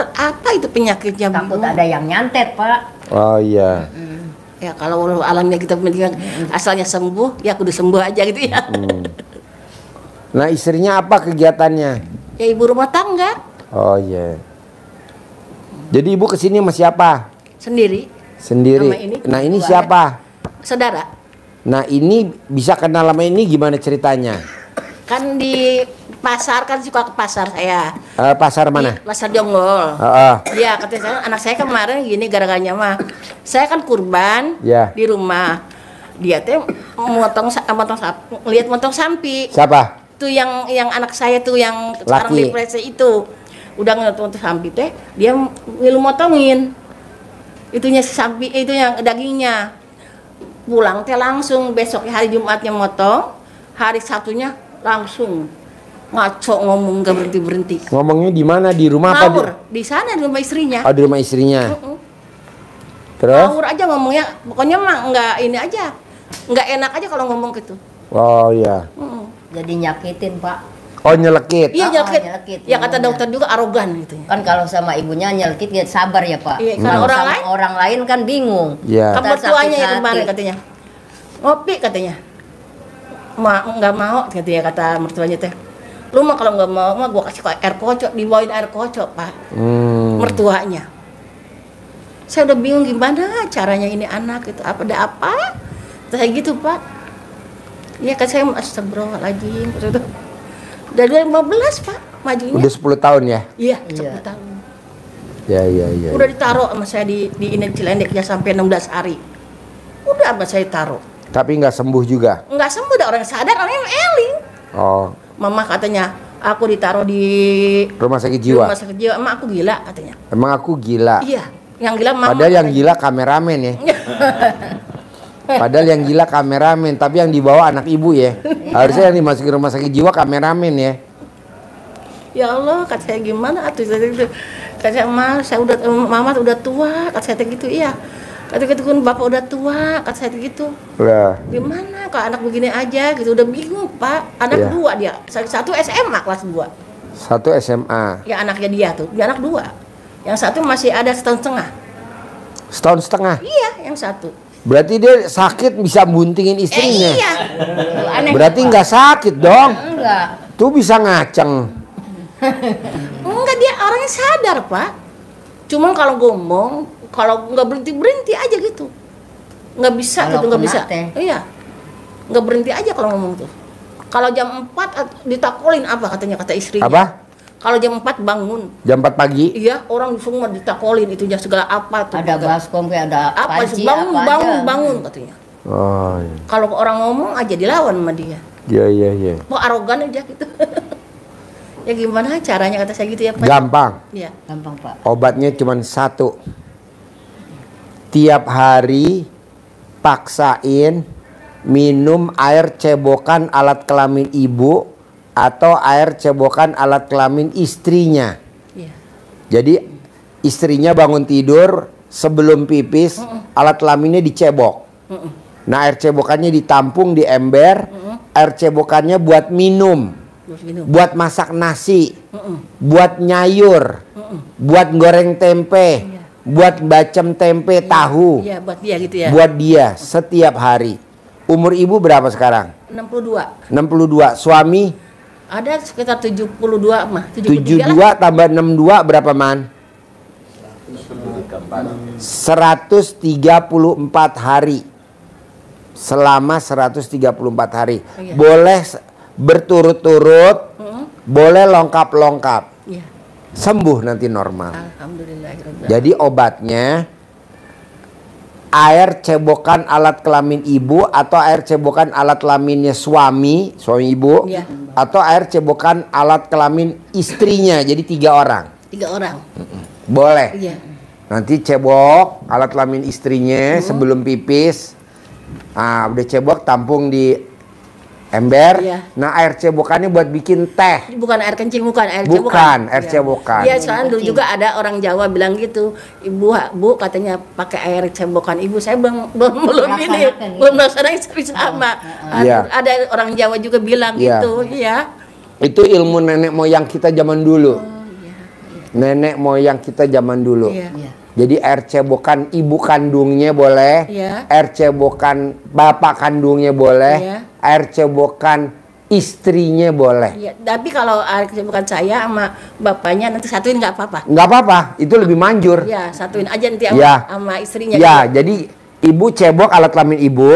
apa itu penyakitnya? Takut ada yang nyantet, Pak. Oh iya. Ya kalau alamnya kita mendingan asalnya sembuh, ya kudu sembuh aja gitu ya. Nah istrinya apa kegiatannya? Ya ibu rumah tangga. Oh iya. Jadi ibu kesini sama siapa? Sendiri. Sendiri. Sama ini, Nah ini dua siapa? Saudara. Nah ini bisa kenal sama ini gimana ceritanya? Kan di pasar, kan suka ke pasar saya. Pasar mana? Di Pasar Jonggol. Iya, katanya saya, anak saya kemarin gini gara-garanya mah. Saya kan kurban Ya. di rumah. Dia teh lihat motong sapi. Siapa? Tuh yang anak saya tuh yang sekarang Laki. di prese itu. Udah ngeliat motong sapi teh, dia ngilu motongin. Itunya si sapi, itu yang dagingnya. Pulang teh langsung besoknya hari Jumatnya motong, hari Sabtunya langsung ngaco ngomong gak berhenti. Ngomongnya di mana? Di rumah Ngawur, apa? di sana di rumah istrinya. Oh di rumah istrinya. Terus? Ngawur aja ngomongnya, pokoknya mah nggak ini aja, nggak enak aja kalau ngomong gitu. Oh iya. Jadi nyakitin, Pak. Oh nyelekit. Iya nyelekit. nyelekit Ya kata ngomongnya. dokter juga arogan gitu ya. Kan kalau sama ibunya nyelkit ya sabar ya, Pak. Iya, Kalau kalau sama orang lain kan bingung. Iya. Kan Kita mertuanya sakit yang kemarin hati. katanya ngopi katanya. Nggak mau katanya kata mertuanya teh. Lu mah kalau nggak mau mah gua kasih air kocok, dibawain air kocok Pak. Mertuanya. Saya udah bingung gimana caranya ini anak itu ada apa? Saya gitu Pak. Iya kan saya astagfirullahaladzim. Dari 2015 Pak majunya. Udah 10 tahun ya? Iya, Iya. 10 tahun. Iya. Udah ditaruh sama saya di ini Cilendek ya sampai 16 hari. Udah apa saya taruh. Tapi nggak sembuh juga? Nggak sembuh, udah orang sadar, orang yang eling. Oh. Mama katanya, aku ditaruh di Rumah sakit jiwa? rumah sakit jiwa, emang aku gila katanya. Emang aku gila? Iya, yang gila mama. Padahal yang gila kameramen ya? Padahal yang gila kameramen, tapi yang dibawa anak ibu ya? Harusnya yang dimasukin rumah sakit jiwa kameramen ya? Ya Allah, kata saya gimana atuh gitu. Kata saya, mama udah tua, kata saya gitu, iya. Kata gitu kan bapak udah tua, kata saya gitu. Lah. Gimana kalau anak begini aja gitu, udah bingung Pak. Anak Iya. 2 dia, satu SMA kelas 2. Satu SMA. Ya anaknya dia tuh, dia anak 2. Yang satu masih ada setahun setengah. Setahun setengah? Iya, yang satu. Berarti dia sakit bisa buntingin istrinya? Iya. Aneh. Berarti nggak sakit dong? Enggak. Tuh bisa ngaceng. Enggak, dia orangnya sadar Pak. Cuman kalau ngomong, kalau nggak berhenti aja gitu. Nggak bisa Kalau gitu, nggak kena bisa. teh. Iya. Nggak berhenti aja kalau ngomong tuh. Kalau jam 4 ditakolin apa katanya kata istrinya. Apa? Kalau jam 4 bangun. Jam 4 pagi? Iya, orang semua ditakolin itunya segala apa tuh. Ada baskom kayak ada apa panci bangun, apa bangun, aja. bangun katanya. Oh iya. Kalau orang ngomong aja dilawan sama dia. Iya. Mau arogan aja gitu. Ya gimana caranya kata saya gitu ya Pak. Gampang. Iya. Gampang, Pak. Obatnya cuma satu. Tiap hari paksain minum air cebokan alat kelamin ibu atau air cebokan alat kelamin istrinya. Iya. Jadi istrinya bangun tidur sebelum pipis alat kelaminnya dicebok. Nah air cebokannya ditampung di ember. Air cebokannya buat minum, buat masak nasi, buat nyayur, buat goreng tempe, buat bacem tempe tahu. Iya, buat dia gitu ya. Buat dia setiap hari. Umur ibu berapa sekarang? 62. 62. Suami? Ada sekitar 72 mah. 72 tambah 62 berapa man? 134 hari. Selama 134 hari. Oh, iya. Boleh berturut-turut, boleh lengkap-lengkap. Iya. Sembuh nanti normal. Alhamdulillah. Jadi obatnya air cebokan alat kelamin ibu atau air cebokan alat kelaminnya suami ibu, Iya. atau air cebokan alat kelamin istrinya. Jadi 3 orang. 3 orang. Boleh. Iya. Nanti cebok alat kelamin istrinya sebelum pipis. Nah, udah cebok tampung di ember. Iya. Nah, air cebokannya buat bikin teh. Bukan air kencing, bukan air Bukan, cebokan. air Iya. cebokan. Iya, soalnya dulu juga ada orang Jawa bilang gitu, Bu katanya pakai air cebokan ibu. Saya belum ini, Melaksanakan belum melaksanakan istri sama. Iya. Ada orang Jawa juga bilang Iya. gitu, iya. Itu ilmu nenek moyang kita zaman dulu. nenek moyang kita zaman dulu. Iya. Iya. Jadi air cebokan ibu kandungnya boleh, Iya. air cebokan bapak kandungnya boleh, Iya. air cebokan istrinya boleh. Iya, tapi kalau air bukan saya sama bapaknya nanti satuin nggak apa-apa. Nggak apa-apa, itu lebih manjur. Ya, satuin aja nanti sama, Ya. sama istrinya. Ya, jadi ibu cebok alat kelamin ibu,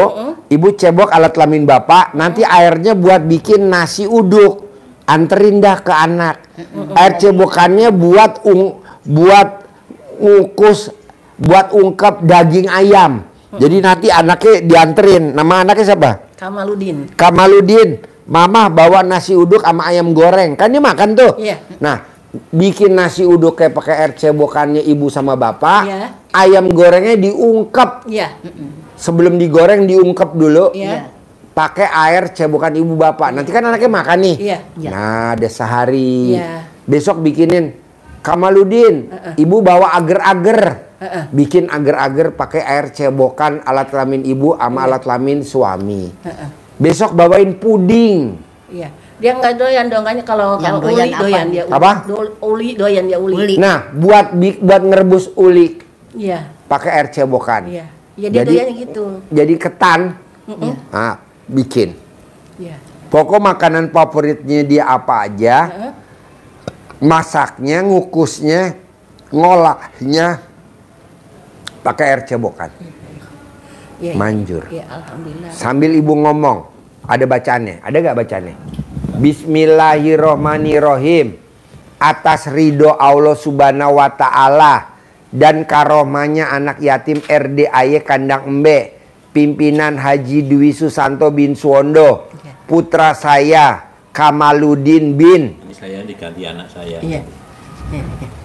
ibu cebok alat kelamin bapak, nanti airnya buat bikin nasi uduk, anterin dah ke anak. Air cebokannya buat ngukus, buat ungkep daging ayam. Jadi nanti anaknya dianterin. Nama anaknya siapa? Kamaludin. Kamaludin. Mama bawa nasi uduk sama ayam goreng. Kan dia makan tuh. Iya. Nah, bikin nasi uduk kayak pakai air cebokannya ibu sama bapak. Iya. Ayam gorengnya diungkep. Iya. Sebelum digoreng diungkep dulu. Iya. Pakai air cebokan ibu bapak. Nanti kan anaknya makan nih. Iya. Nah, ada sehari. Iya. Besok bikinin Kamaludin, ibu bawa agar-agar. Bikin agar-agar pakai air cebokan alat kelamin ibu sama alat kelamin suami. Besok bawain puding. Iya. Dia nggak doyan donganya kalau Yang uli doyan apa? doyan dia. Apa? Uli doyan dia uli. Uli. Nah, buat ngerebus uli Iya. pakai air cebokan. Iya. Iya dia doyannya gitu. Jadi ketan. Nah, bikin. Iya. Pokok makanan favoritnya dia apa aja. Masaknya, ngukusnya, ngolahnya pakai air cebokan. Iya. Manjur. Iya, alhamdulillah. Sambil ibu ngomong, ada bacaannya. Ada gak bacaannya? Bismillahirrohmanirrohim. Atas ridho Allah subhanahu wa ta'ala dan karomanya anak yatim RDAY Kandang Embe, pimpinan Haji Dwi Susanto bin Suwondo, putra saya Kamaludin bin. Ini saya diganti anak saya. Iya.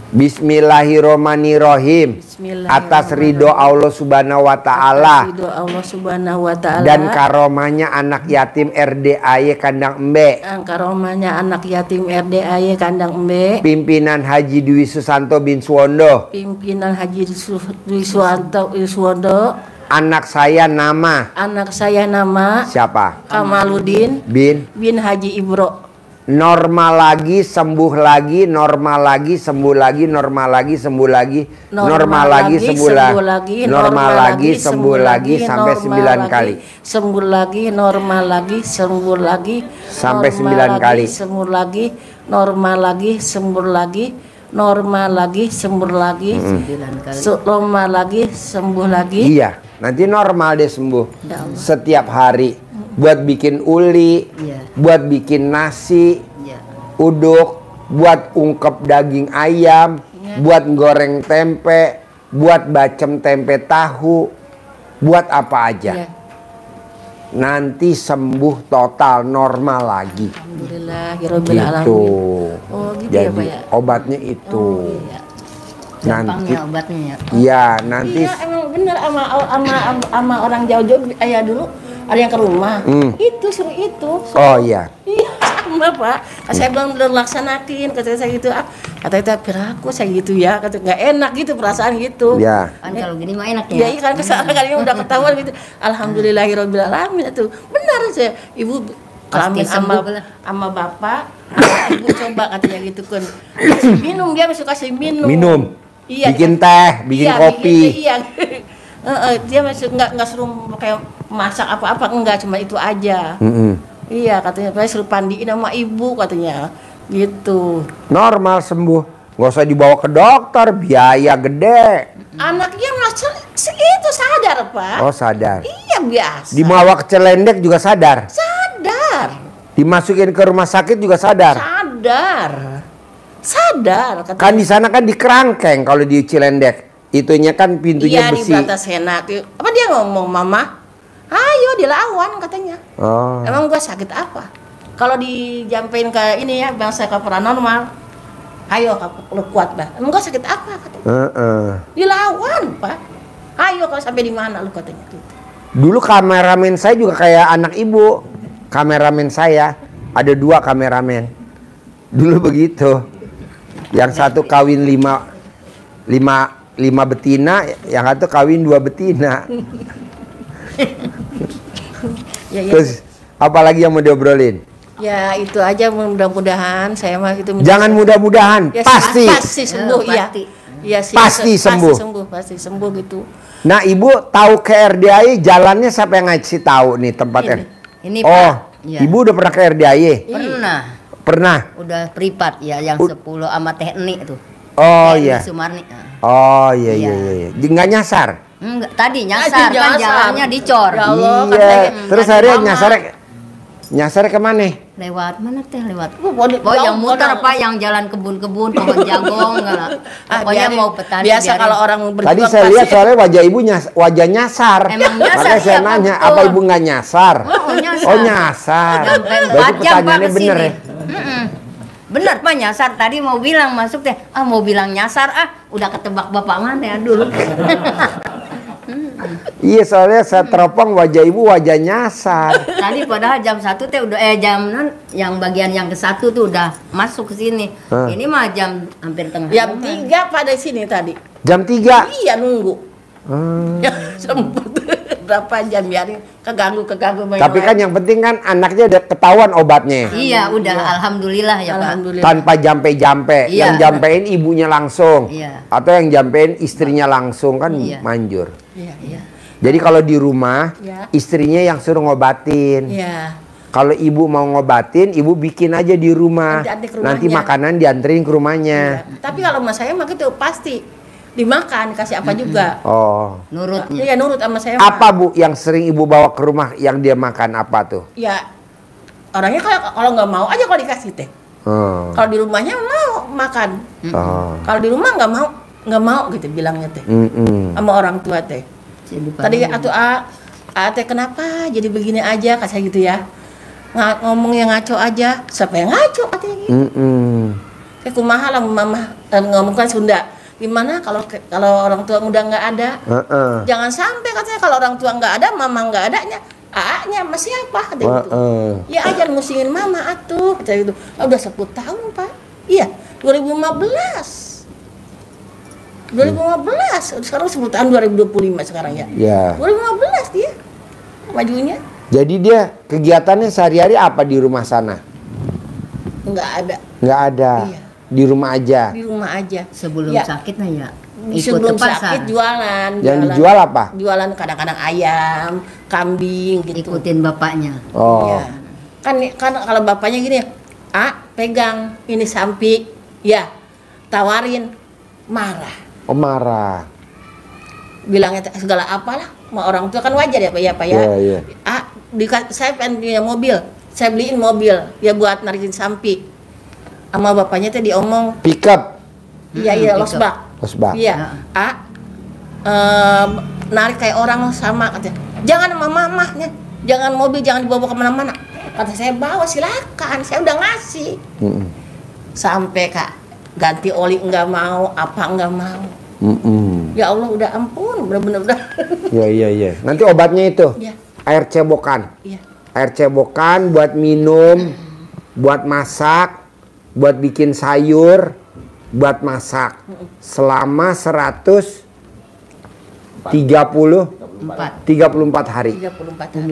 Bismillahirrohmanirrohim. Atas ridho Allah subhanahu wa ta'ala Ridho Allah subhanahu wa ta'ala dan karomanya anak yatim RDAY Kandang Embe, karomanya anak yatim RDAY Kandang Embe, pimpinan Haji Dwi Susanto bin Suwondo, pimpinan Haji Dwi Suwondo. anak saya nama Anak saya nama siapa? Kamaludin Bin. Haji Ibro. Normal lagi, sembuh lagi, normal lagi, sembuh lagi, normal lagi, sembuh lagi, normal lagi, sembuh lagi, normal lagi, sembuh lagi, sampai 9 kali. Sembuh lagi, normal lagi, sembuh lagi, Sampai normal 9 kali. Sembuh lagi, normal lagi, sembuh lagi, normal lagi, sembuh lagi, 9 kali. normal lagi, sembuh lagi. Iya, nanti normal deh sembuh. Ya Allah. Setiap hari buat bikin uli, Iya. buat bikin nasi, Iya. uduk, buat ungkep daging ayam, buat goreng tempe, buat bacem tempe tahu, buat apa aja. Ya. Nanti sembuh total normal lagi. Alhamdulillahirabbil Gitu. alamin. Oh, gitu ya, Jadi Pak ya? obatnya itu. Iya. Nanti Gampangnya obatnya ya. iya, nanti Iya emang bener sama orang jauh-jauh ayah dulu ada yang ke rumah. Itu suruh itu. oh iya. Iya sama Pak. Saya belum laksanakin kata saya gitu. Kata itu piraku saya gitu ya. Kata nggak enak gitu perasaan gitu. Ya. Kan kalau gini mah enak Iya, ya. kan kesalahan kalian udah ketahuan gitu. Alhamdulillahirabbil alamin itu. Benar saya. Ibu kelamin sembuh sama lah. sama bapak, ibu coba katanya gitu kan. Minum dia masih kasih minum. Minum. Iya. Bikin teh, bikin Iya, kopi. Iya. Dia masih nggak suruh kayak masak apa-apa, enggak, cuma itu aja. Iya, katanya saya suruh pandiin sama ibu katanya. Gitu. Normal sembuh. Nggak usah dibawa ke dokter, biaya gede. Anaknya masih itu sadar, Pak. Oh sadar. Iya, biasa. Dibawa ke Celendek juga sadar. Sadar. Dimasukin ke rumah sakit juga sadar. Sadar. Katanya. Kan di sana kan di kerangkeng kalau di Cilendek. Itunya kan pintunya Iya, di besi. batas Sena. Apa dia ngomong, Mama? Ayo dilawan katanya. Oh. Emang gua sakit apa? Kalau dijampein ke ini ya, bangsa ke paranormal. Ayo lu kuat, Bah. Emang gua sakit apa katanya? Dilawan, Pak. Ayo kalau sampai di mana lu katanya gitu. Dulu kameramen saya juga kayak anak ibu. Kameramen saya ada 2 kameramen. Dulu begitu. Yang satu kawin 5 betina, yang satu kawin 2 betina. Ya, Terus apalagi yang mau diobrolin? Ya itu aja, mudah-mudahan saya mah itu. Jangan mudah-mudahan, Ya, pasti. pasti sembuh ya. Pasti. Iya sih. Pasti sembuh. Pasti sembuh gitu. Nah, Ibu tahu ke RDAI jalannya, siapa yang ngasih tahu nih tempatnya? Ini Oh, Pak. Ya. Ibu udah pernah ke RDAI? Pernah. Pernah. Udah privat ya yang 10 sama teknik tuh. Oh Teknik iya. Sumarni. Oh iya Iya. iya. Nggak nyasar. Enggak, tadi nyasar kan nyasar. jalannya dicor. Ya Allah, Iya. katanya, Terus tadi akhirnya mama. nyasar kemana? Lewat mana teh lewat? Oh, yang muter Pak, yang jalan kebun-kebun, pohon jagung enggak. Pokoknya mau petani. Biasa biarin. kalau orang berjuang Tadi saya lihat soalnya wajah Ibu wajah nyasar. Emang nyasar, Makanya saya iya, nanya, betul. apa Ibu nggak nyasar? Oh, nyasar. Oh nyasar. Sampai Berarti 4 jam Pak pertanyaannya kesini. bener ya? Bener Pak nyasar, tadi mau bilang masuk teh, mau bilang nyasar udah ketebak bapak mana ya dulu. Iya, soalnya saya teropong wajah Ibu wajah nyasar. Tadi padahal jam 1 teh udah jam yang bagian yang ke-1 tuh udah masuk ke sini. Hah. Ini mah jam hampir tengah. Jam 3 pada sini tadi. Jam 3. Iya nunggu. Hmm. Ya sempet berapa jam biarin keganggu Tapi kan yang penting kan anaknya udah ketahuan obatnya. Iya, udah alhamdulillah ya Pak. Alhamdulillah. Tanpa jampe-jampe. Iya. Yang jampein ibunya langsung. Iya. Atau yang jampein istrinya langsung kan Iya. manjur. Iya. Iya. Jadi kalau di rumah Iya. istrinya yang suruh ngobatin. Iya. Kalau ibu mau ngobatin, ibu bikin aja di rumah. Nanti ke rumahnya. Nanti makanan dianterin ke rumahnya. Iya. Tapi kalau mas saya mah gitu pasti dimakan, kasih apa juga. Oh. Nurutnya. Iya nurut sama saya. mah. Apa Bu yang sering ibu bawa ke rumah yang dia makan apa tuh? Ya orangnya kalau nggak mau aja kalau dikasih teh. Oh. Kalau di rumahnya mau makan. Oh. Kalau di rumah nggak mau gitu bilangnya teh. Mm-mm. Sama orang tua teh. Jadi Tadi atuh teh kenapa jadi begini aja kasih gitu ya. Ngomong yang ngaco aja. Siapa yang ngaco katanya gitu. Mm-mm. Kayak kumaha lah mama ngomong kan Sunda. Gimana kalau orang tua udah nggak ada? Heeh. Jangan sampai katanya kalau orang tua nggak ada, mama nggak adanya, A-nya sama siapa? Katanya gitu. Heeh. Ya ajar musingin mama atuh, kata gitu. Udah 10 tahun Pak. Iya, 2015. 2015, sekarang 10 tahun 2025 sekarang ya. Ya. 2015 dia majunya Jadi dia kegiatannya sehari-hari apa di rumah sana? nggak ada Nggak ada. Iya. Di rumah aja. di rumah aja. sebelum Ya. sakit nah ya. Ikut Sebelum ke pasar. sakit jualan. Yang dijual apa? Jualan kadang-kadang ayam, kambing gitu. Ikutin bapaknya. Oh. Ya. Kan kalau bapaknya gini, pegang ini sampi, ya tawarin, marah. Oh marah. Bilangnya segala apalah, sama orang tua kan wajar ya Pak ya. Iya, iya. Saya pengen punya mobil, saya beliin mobil, ya buat narikin sampi. Sama bapaknya teh diomong, Pickup. iya pickup. losbak. Losbak. Iya, narik kayak orang sama katanya. Jangan sama mamahnya, jangan mobil, jangan dibawa kemana-mana. Kata saya bawa silakan, saya udah ngasih. Mm-mm. Sampai Kak ganti oli nggak mau, apa nggak mau. Mm-mm. Ya Allah udah ampun, bener-bener udah. Iya. Nanti obatnya itu Iya. air cebokan. Iya. Air cebokan buat minum, buat masak, buat bikin sayur, buat masak. Selama 34 hari. 34 hari.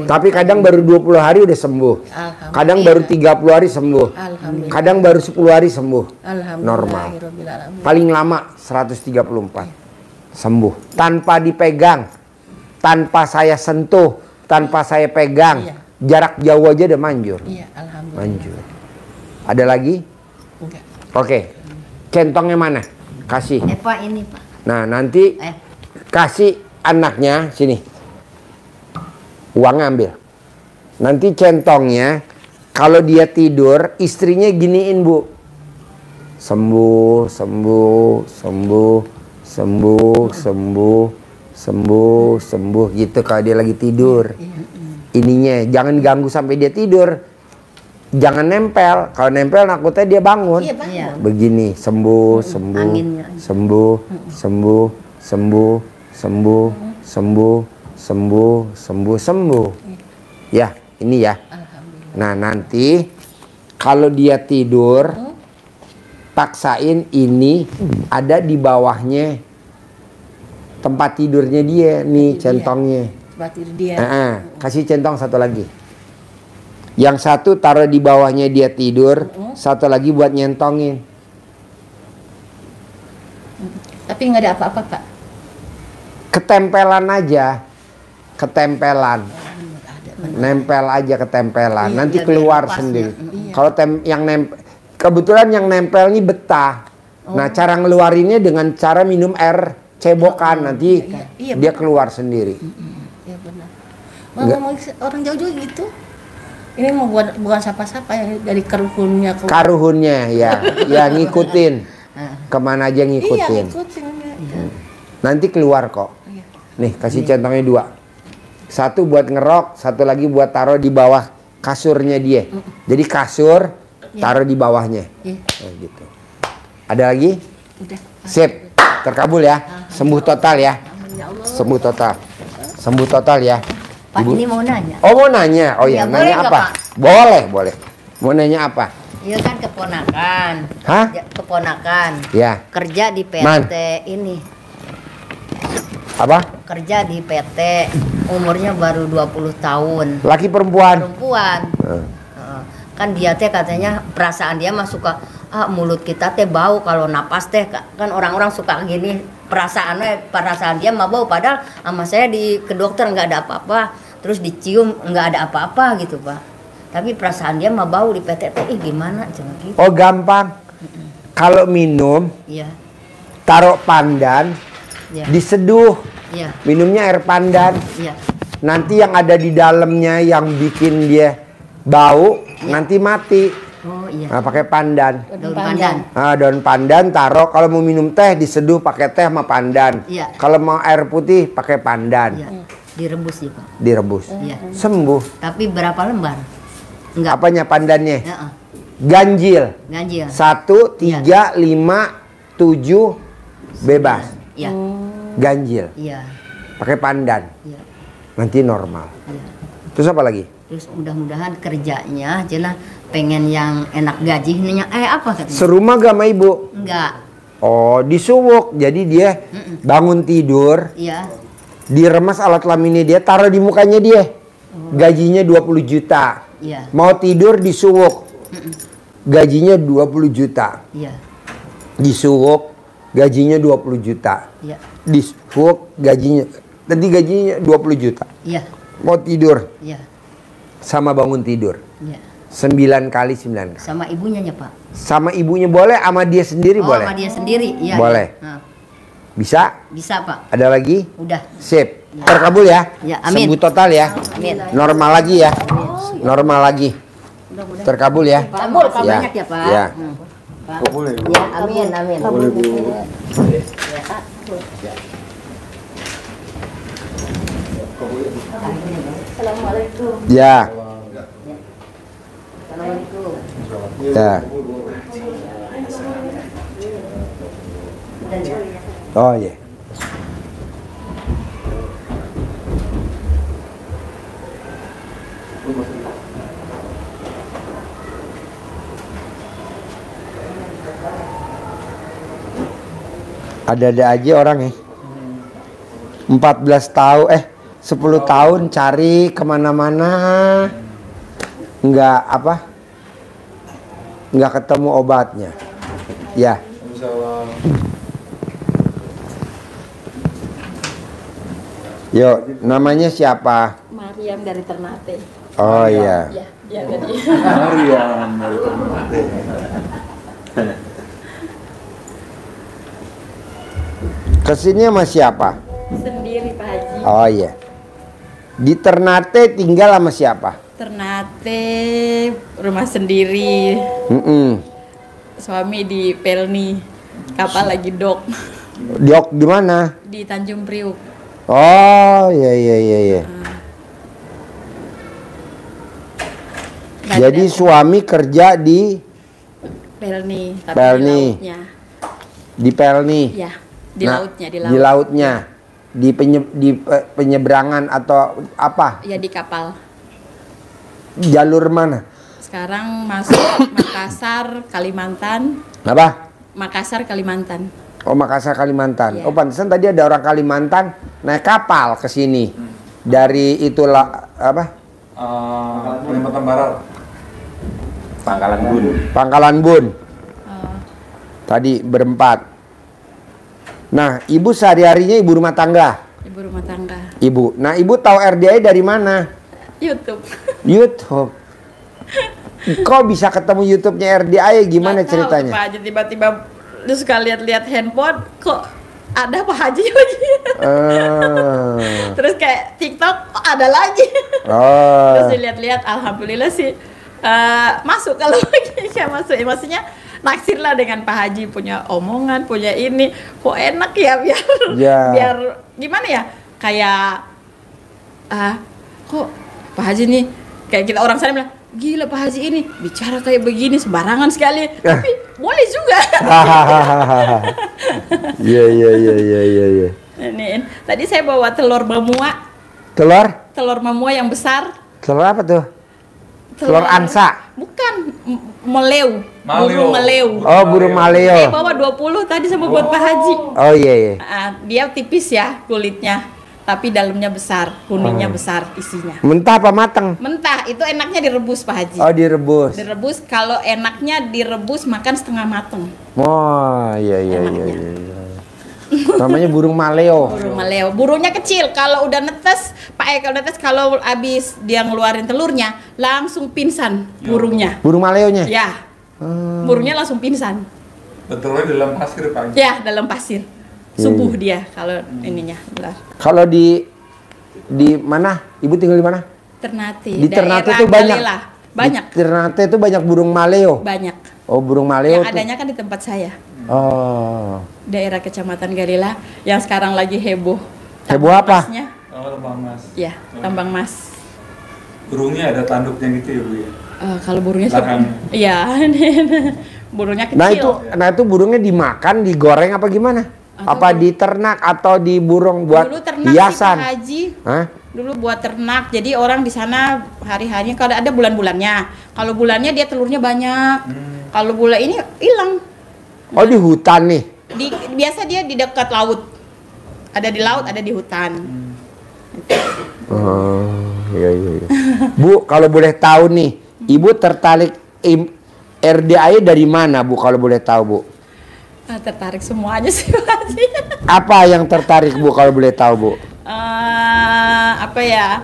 Tapi kadang baru 20 hari udah sembuh. Alhamdulillah. Kadang baru 30 hari sembuh. Alhamdulillah. Kadang baru 10 hari sembuh. Alhamdulillah. Normal. Rabbil alamin. Paling lama 134. Sembuh. Tanpa dipegang. Tanpa saya sentuh. Tanpa saya pegang. Iya. Jarak jauh aja udah manjur. Iya, alhamdulillah. Manjur. Ada lagi? Enggak. Oke. Centongnya mana? Kasih. Pak ini Pak. Nah nanti kasih anaknya sini. Uang ambil. Nanti centongnya kalau dia tidur istrinya giniin Bu. Sembuh, sembuh, sembuh, sembuh, sembuh, sembuh, sembuh gitu kalau dia lagi tidur. Ininya jangan ganggu sampai dia tidur. Jangan nempel. Kalau nempel takutnya dia bangun. Iya, Bang. Iya. Begini, sembuh, sembuh, Anginnya. sembuh, sembuh, sembuh, sembuh, sembuh, sembuh, sembuh, sembuh. Ya, ini ya. Nah, nanti kalau dia tidur, paksain ini ada di bawahnya tempat tidurnya dia nih, Dia. centongnya. Batir dia. Kasih centong satu lagi. Yang satu taruh di bawahnya dia tidur, satu lagi buat nyentongin. Tapi nggak ada apa-apa, Pak. Ketempelan aja, ketempelan. Nempel aja ketempelan, Iya, nanti biar keluar lepasnya. sendiri. Iya. Kalau yang nempel, kebetulan yang nempel ini betah. Nah, cara ngeluarinnya dengan cara minum air cebokan, nanti iya, dia keluar sendiri. Ya benar. Ngomong orang jauh-jauh gitu. Ini mau bukan siapa-siapa yang dari keruhunnya keluar. Karuhunnya ya, ya ngikutin. Kemana aja Iya, ngikutin. ngikutin. Nanti keluar kok. Iya. Nih, kasih centongnya 2. Satu buat ngerok, satu lagi buat taruh di bawah kasurnya dia. Jadi kasur taruh di bawahnya. Iya. Nah, gitu. Ada lagi? Udah. Sip. Terkabul ya. Sembuh total ya. Ya Allah. Sembuh total. Sembuh total ya. Pak Ibu. ini mau nanya. Oh, mau nanya. Oh ya, Ya, boleh nanya nggak, apa? Pak? Boleh, boleh. Mau nanya apa? Iya kan keponakan. Hah? Ya, keponakan. Ya. Kerja di PT Man. ini. Apa? Kerja di PT. Umurnya baru 20 tahun. Laki perempuan? Perempuan. Eh. Kan dia teh katanya perasaan dia mah suka mulut kita teh bau kalau napas teh kan orang-orang suka gini perasaan dia mah bau padahal sama saya ke dokter nggak ada apa-apa terus dicium nggak ada apa-apa gitu Pak tapi perasaan dia mah bau di PT teh gimana cuma gitu. Oh, gampang. Kalau minum, Iya taruh pandan, iya diseduh. iya Minumnya air pandan. iya Nanti yang ada di dalamnya yang bikin dia bau, nanti mati. oh iya Nah, pakai pandan. daun pandan Nah, daun pandan taruh. Kalau mau minum teh diseduh pakai teh sama pandan. Iya. Kalau mau air putih pakai pandan. iya direbus sih Pak Direbus. iya Sembuh. tapi berapa lembar enggak Apanya pandannya? Heeh. Ganjil. ganjil 1, 3, 5, 7 bebas. iya Ganjil. iya Pakai pandan. iya Nanti normal. iya Terus apa lagi? terus mudah-mudahan kerjanya Cina pengen yang enak gaji nanya apa katanya Serumah gak sama ibu? enggak Oh, disuwuk. Jadi dia bangun tidur, iya diremas alat kelaminnya dia, taruh di mukanya dia. Gajinya 20 juta. iya Mau tidur disuwuk. Gajinya 20 juta. iya Disuwuk, gajinya 20 juta. iya Disuwuk, gajinya nanti gajinya 20 juta. iya Mau tidur iya sama bangun tidur. iya 9 kali 9 kali. sama ibunya ya Pak Sama ibunya boleh, sama dia sendiri boleh. sama dia sendiri iya Boleh. iya. Nah, Bisa? bisa Pak Ada lagi? udah Sip. Terkabul ya. Ya, amin. Sembuh total ya. amin Normal lagi ya. Normal lagi. Terkabul ya. kabul Ya. banyak ya Pak Ya. Pak ya amin amin Ya. Assalamualaikum Ya. Oh ya. Ada-ada aja orang ya. 14 tahun 10 tahun cari kemana-mana nggak apa nggak ketemu obatnya ya. Yuk, namanya siapa? Mariam dari Ternate. Oh iya. Ya, ya tadi. Kesini sama siapa? Sendiri Pak Haji. Oh iya. Di Ternate tinggal sama siapa? Ternate rumah sendiri. Suami di Pelni. Kapal lagi dok Diok di mana? di Tanjung Priuk. Oh iya iya iya iya. Nggak Jadi ada suami kerja di Pelni, tapi Pelni. di lautnya. di Pelni. Ya, di Nah, lautnya, di Di laut. lautnya. Di penyeberangan atau apa? Ya di kapal. Jalur mana? Sekarang masuk Makassar, Kalimantan. Apa? Makassar, Kalimantan. Oh, Makassar Kalimantan. Iya. Oh, pantesan tadi ada orang Kalimantan naik kapal ke sini. Dari itulah apa? Kalimantan Barat. Pangkalan Bun. Pangkalan Bun. Tadi berempat. Nah, ibu sehari-harinya ibu rumah tangga. Ibu rumah tangga. Ibu. Nah, ibu tahu RDI dari mana? YouTube. YouTube. Kok bisa ketemu YouTube-nya RDI? Gimana ceritanya? Pak Haji tiba-tiba terus suka lihat-lihat handphone, kok ada Pak Haji lagi. Terus kayak TikTok, kok ada lagi. Terus dilihat-lihat, alhamdulillah sih masuk kalau lagi ya masuk. Ya, maksudnya naksir lah dengan Pak Haji, punya omongan, punya ini, kok enak ya biar gimana ya, kayak kok Pak Haji nih, kayak kita orang sana bilang, gila Pak Haji ini bicara kayak begini sembarangan sekali, tapi boleh juga. Iya. Ini tadi saya bawa telur mamua. Telur Mamua yang besar. Telur apa tuh? Telur angsa? Bukan, meleu. Maleo. Burung meleu. Oh, burung maleo. Saya bawa 20 tadi sama buat Pak Haji. Oh iya. Dia tipis ya kulitnya, tapi dalamnya besar, kuningnya besar isinya. Mentah apa matang? Mentah, itu enaknya direbus Pak Haji. Oh, direbus. Direbus, kalau enaknya direbus makan setengah mateng. Oh, iya. Namanya burung maleo. Burung maleo. Burungnya kecil, kalau udah netes, kalau abis dia ngeluarin telurnya, langsung pingsan burungnya. Burung maleonya? Ya. Burungnya langsung pingsan. Betulnya dalam pasir Pak. Ya, dalam pasir. Subuh dia kalau ininya. Benar. Kalau di mana? Ibu tinggal di mana? Ternate. Di Ternate daerah itu banyak. Galela. Banyak. Di Ternate itu banyak burung maleo. Banyak. Oh, burung maleo Yang tuh. adanya kan di tempat saya. Oh. Daerah Kecamatan Galela yang sekarang lagi heboh. Heboh apa? Emasnya. Oh, tambang emas. Ya, tambang emas. Burungnya ada tanduknya gitu ya Bu ya. Kalau burungnya sih, Belakang. iya. Burungnya kecil. Nah itu burungnya dimakan, digoreng apa gimana? Apa diternak atau diburung buat dulu ternak hiasan? sih Pak Haji. Hah? Dulu buat ternak. Jadi orang di sana hari-harinya kalau ada bulan-bulannya. Kalau bulannya dia telurnya banyak. Kalau bulan ini hilang. Oh, di hutan nih. Biasa dia di dekat laut. Ada di laut, ada di hutan. Oh, iya. Bu, kalau boleh tahu nih, Ibu tertarik RDI dari mana, Bu, kalau boleh tahu, Bu? Tertarik semuanya sih Pak Haji. Apa yang tertarik, Bu, kalau boleh tahu, Bu? Apa ya?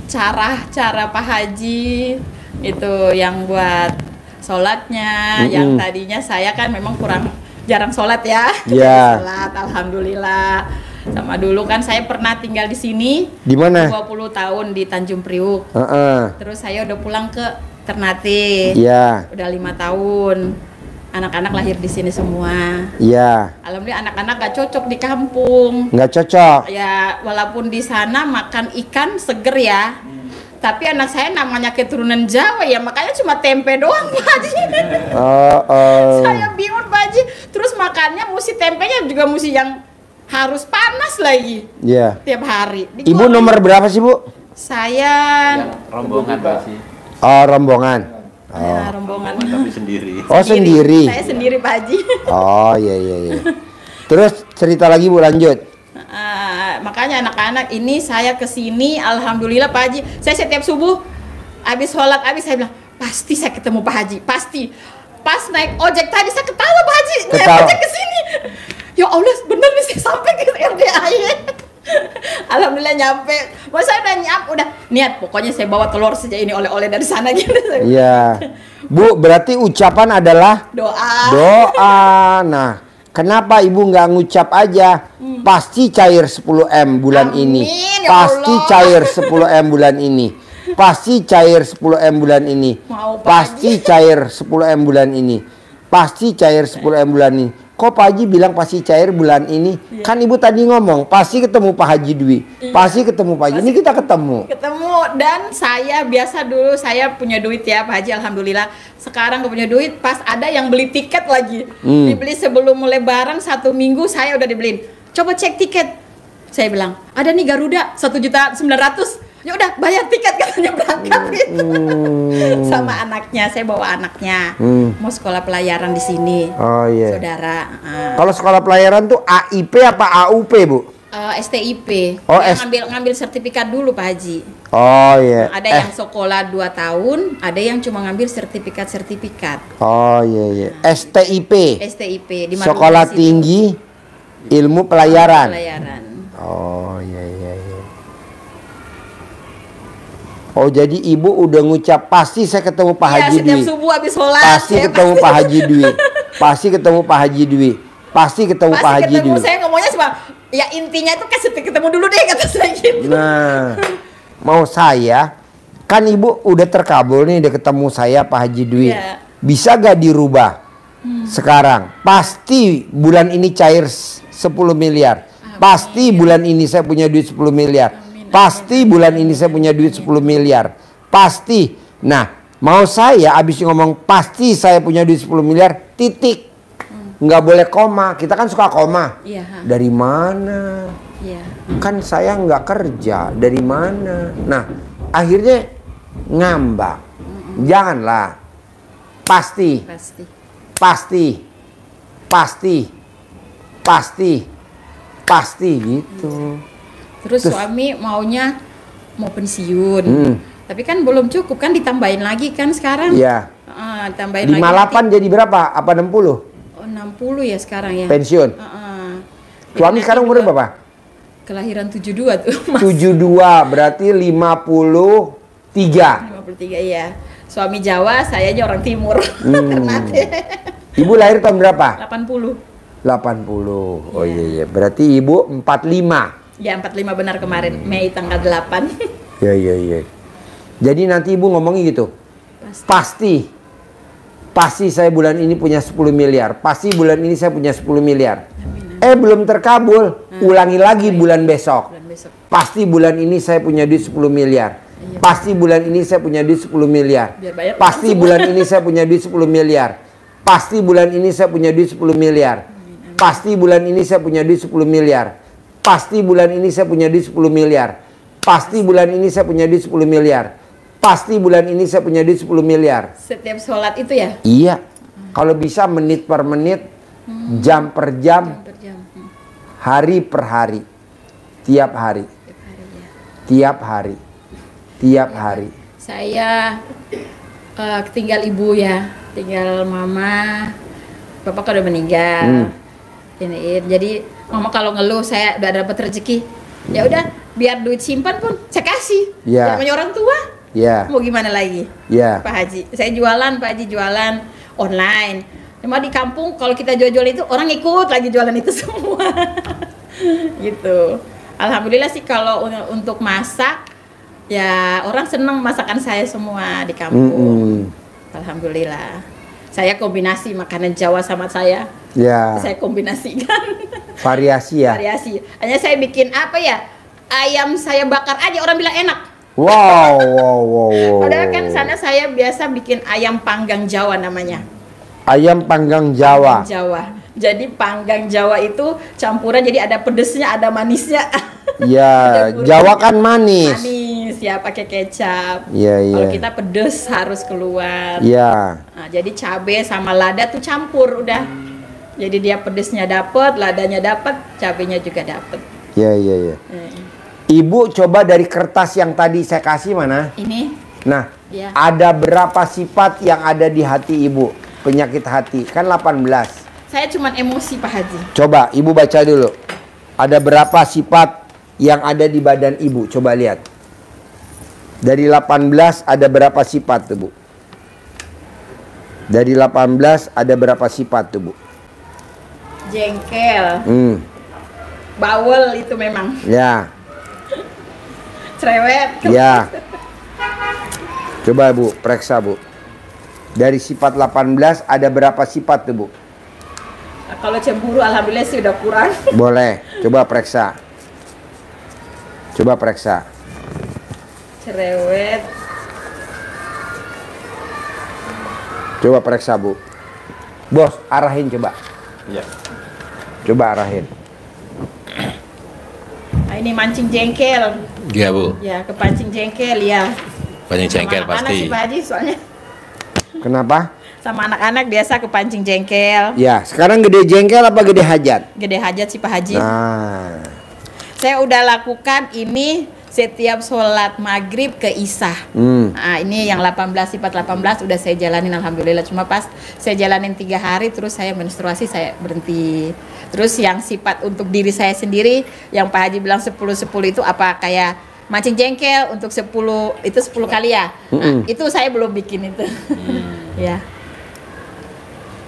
Cara Pak Haji itu yang buat sholatnya, yang tadinya saya kan memang jarang sholat ya. Iya. Sholat, alhamdulillah. Sama dulu kan saya pernah tinggal di sini. Di mana? 20 tahun di Tanjung Priuk. Terus saya udah pulang ke Ternate. Iya. Udah 5 tahun. Anak-anak lahir di sini semua. Iya. Alhamdulillah anak-anak gak cocok di kampung. Nggak cocok. Ya walaupun di sana makan ikan seger ya. Tapi anak saya namanya keturunan Jawa ya, makanya cuma tempe doang Pak Haji. Saya bingung Pak Haji. Terus makannya mesti tempenya juga mesti yang harus panas lagi. Iya. Tiap hari. Ibu nomor berapa sih, Bu? Saya Rombongan Pak sih. Oh, rombongan. rombongan. Tapi sendiri. Oh, sendiri. Saya sendiri Pak Haji. Oh, iya. Terus cerita lagi, Bu, lanjut. Makanya anak-anak ini saya kesini, alhamdulillah Pak Haji. Saya setiap subuh habis sholat saya bilang pasti saya ketemu Pak Haji, pasti. Pas naik ojek tadi saya ketawa Pak Haji, naik ojek kesini. Ya Allah, bener nih saya sampai ke RDI. Alhamdulillah nyampe. Mas saya udah niat pokoknya saya bawa telur saja ini oleh-oleh dari sana gitu. Iya. Bu, berarti ucapan adalah doa. Nah, kenapa Ibu nggak ngucap aja? Pasti cair 10M bulan ini. Ya Pasti Allah. cair 10M bulan ini. Pasti cair 10M bulan ini. Pasti cair 10M bulan ini. Pasti cair 10M bulan ini. Kok Pak Haji bilang pasti cair bulan ini? Iya. Kan Ibu tadi ngomong pasti ketemu Pak Haji Dwi. Pasti ketemu Pak Haji. Ini kita ketemu. Dan saya biasa dulu saya punya duit ya Pak Haji, alhamdulillah. Sekarang gak punya duit, pas ada yang beli tiket lagi. Dibeli sebelum Lebaran 1 minggu saya udah dibeliin. Coba cek tiket. Saya bilang, ada nih Garuda 1.900.000. Ya udah bayar tiket katanya berangkat gitu. Sama anaknya, saya bawa anaknya. Mau sekolah pelayaran di sini. Oh iya. Saudara. Kalau sekolah pelayaran tuh AIP apa AUP, Bu? STIP. Oh, Yang ngambil sertifikat dulu Pak Haji. Oh iya. Ada yang sekolah 2 tahun, ada yang cuma ngambil sertifikat. Oh iya. STIP. STIP di Sekolah Marunda situ. Tinggi Ilmu Pelayaran. Pelayaran. Oh iya. Oh jadi ibu udah ngucap pasti saya ketemu Pak Haji Setiap Dwi. subuh habis sholat. Pasti ketemu Pak Haji Dwi. Pasti ketemu Pak Haji Dwi. Pasti ketemu Pak Haji Dwi. Saya ngomongnya cuma ya intinya itu ketemu dulu deh kata saya gitu. Nah, mau saya kan ibu udah terkabul nih udah ketemu saya Pak Haji Dwi. Iya. Bisa gak dirubah sekarang? Pasti bulan ini cair 10 miliar. Pasti bulan ini saya punya duit 10 miliar. Pasti bulan ini saya punya duit 10 miliar. Pasti. Nah, mau saya abis ngomong pasti saya punya duit 10 miliar, titik. Nggak boleh koma. Kita kan suka koma. Iya. Dari mana? Iya. Kan saya nggak kerja. Dari mana? Nah, akhirnya ngambang. Janganlah. Pasti. Pasti gitu. Terus suami maunya mau pensiun. Tapi kan belum cukup kan ditambahin lagi kan sekarang. Iya. Tambahin 58 jadi berapa? Apa 60? Oh, 60 ya sekarang ya. Pensiun. Suami sekarang umur berapa? Kelahiran 72 tuh. 72 berarti 53. 53 ya. Suami Jawa, saya aja orang Timur. Ternate. Ibu lahir tahun berapa? 80. 80. Oh iya. Berarti ibu 45. Ya 45 benar kemarin, Mei tanggal 8. Iya. Jadi nanti ibu ngomongnya gitu. Pasti saya bulan ini punya 10 miliar. Pasti bulan ini saya punya 10 miliar. Belum terkabul. Ulangi lagi bulan besok. Pasti bulan ini saya punya duit 10 miliar. Pasti bulan ini saya punya duit 10 miliar. Pasti bulan ini saya punya duit 10 miliar. Pasti bulan ini saya punya duit 10 miliar. Pasti bulan ini saya punya duit 10 miliar. Pasti bulan ini saya punya duit 10 miliar. Pasti bulan ini saya punya duit 10 miliar. Pasti bulan ini saya punya duit 10 miliar. Setiap sholat itu ya? Iya. Kalau bisa menit per menit, jam per jam, hari per hari. Tiap hari. Tiap hari. Saya tinggal ibu ya, tinggal mama. Bapak kan udah meninggal. Jadi mama kalau ngeluh saya udah dapat rezeki, ya udah biar duit simpan pun saya kasih. Namanya orang tua. Mau gimana lagi? Pak Haji, saya jualan Pak Haji, jualan online. Cuma di kampung kalau kita jual-jual itu orang ikut lagi jualan itu semua. Gitu. Alhamdulillah sih kalau untuk masak ya orang seneng masakan saya semua di kampung. Alhamdulillah. Saya kombinasi makanan Jawa sama saya. Saya kombinasikan. Variasi ya. Hanya saya bikin apa ya? Ayam saya bakar aja orang bilang enak. Wow. Padahal kan sana saya biasa bikin ayam panggang Jawa namanya. Ayam panggang Jawa. Jadi panggang Jawa itu campuran, jadi ada pedesnya, ada manisnya. Ya, Jawa kan manis. Manis ya, pakai kecap. Kalau kita pedes harus keluar. Nah, jadi cabai sama lada tuh campur udah. Jadi dia pedesnya dapet, ladanya dapet, cabainya juga dapet. Iya. Ibu coba dari kertas yang tadi saya kasih mana? Ini. Nah, ada berapa sifat yang ada di hati ibu? Penyakit hati, kan 18. Saya cuman emosi Pak Haji. Coba ibu baca dulu. Ada berapa sifat yang ada di badan ibu? Coba lihat. Dari 18 ada berapa sifat tuh Bu? Dari 18 ada berapa sifat tuh Bu? Jengkel. Bawel itu memang. Ya. Cerewet. Ya. Coba Bu, periksa Bu. Dari sifat 18 ada berapa sifat tuh Bu? Nah, kalau cemburu alhamdulillah sih udah kurang. Boleh, coba periksa. Coba periksa. Cerewet. Coba periksa Bu. Bos, arahin coba. Iya. Coba arahin. Nah, ini mancing jengkel. Iya Bu. Ya, kepancing jengkel ya. Pancing jengkel Sama anak-anak pasti. sih Pak Haji soalnya. Kenapa? Sama anak-anak biasa kepancing jengkel. Ya, sekarang gede jengkel apa gede hajat? Gede hajat sih Pak Haji. Nah, Saya udah lakukan ini setiap sholat maghrib ke Isya. Nah, ini yang 18 sifat 18 udah saya jalanin alhamdulillah. Cuma pas saya jalanin 3 hari terus saya menstruasi, saya berhenti. Terus yang sifat untuk diri saya sendiri yang Pak Haji bilang 10-10 itu apa, kayak mancing jengkel untuk 10 itu 10 kali ya. Nah, itu saya belum bikin itu. Ya.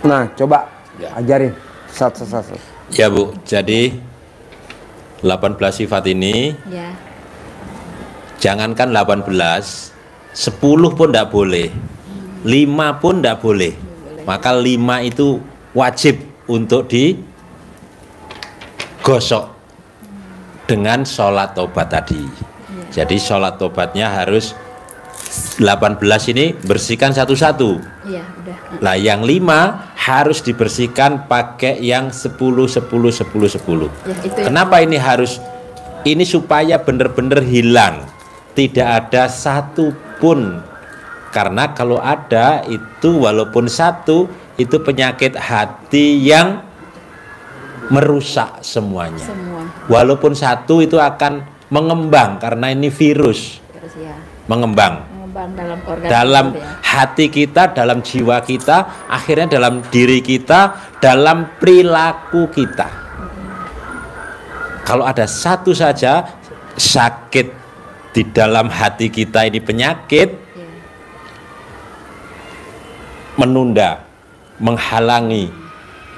Nah, coba ajarin satu. Ya Bu, jadi 18 sifat ini Ya. jangankan 18, 10 pun tidak boleh, 5 pun tidak boleh. Maka 5 itu wajib untuk digosok dengan sholat tobat tadi. Jadi sholat tobatnya harus 18 ini bersihkan satu-satu. Iya, udah. Lah yang 5 harus dibersihkan pakai yang 10. Ya, itu ya. Kenapa ini harus? Ini supaya benar-benar hilang, tidak ada satu pun. Karena kalau ada itu walaupun satu, itu penyakit hati yang merusak semuanya. Semua. Walaupun satu itu akan mengembang karena ini virus Terus ya. mengembang Dalam organ dalam tubuh ya. hati kita, dalam jiwa kita, akhirnya dalam diri kita, dalam perilaku kita. Kalau ada satu saja sakit di dalam hati kita, ini penyakit menunda, menghalangi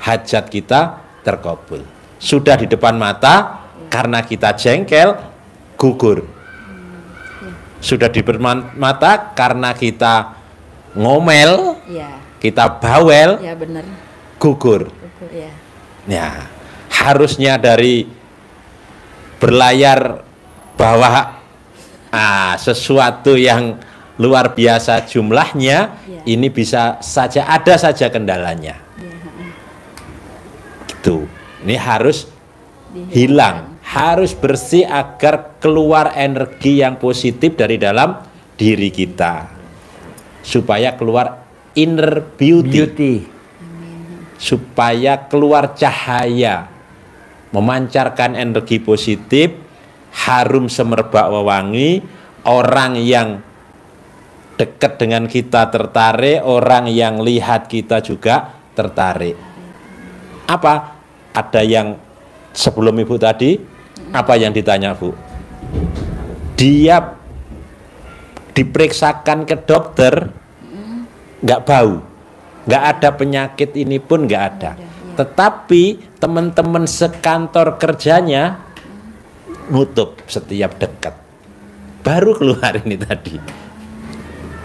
hajat kita terkabul. Sudah di depan mata, karena kita jengkel, gugur. Sudah di depan mata karena kita ngomel, Ya. kita bawel, Ya benar. gugur. Ya. Ya, harusnya dari berlayar bawah sesuatu yang luar biasa jumlahnya, ini bisa saja ada saja kendalanya. Gitu. Ini harus hilang, harus bersih agar keluar energi yang positif dari dalam diri kita, supaya keluar inner beauty. Supaya keluar cahaya, memancarkan energi positif, harum semerbak wewangi, orang yang dekat dengan kita tertarik, orang yang lihat kita juga tertarik. Apa? Ada yang sebelum Ibu tadi, apa yang ditanya Bu? Dia diperiksakan ke dokter, nggak bau, nggak ada penyakit ini pun nggak ada. Tetapi teman-teman sekantor kerjanya nutup setiap dekat. Baru keluar ini tadi.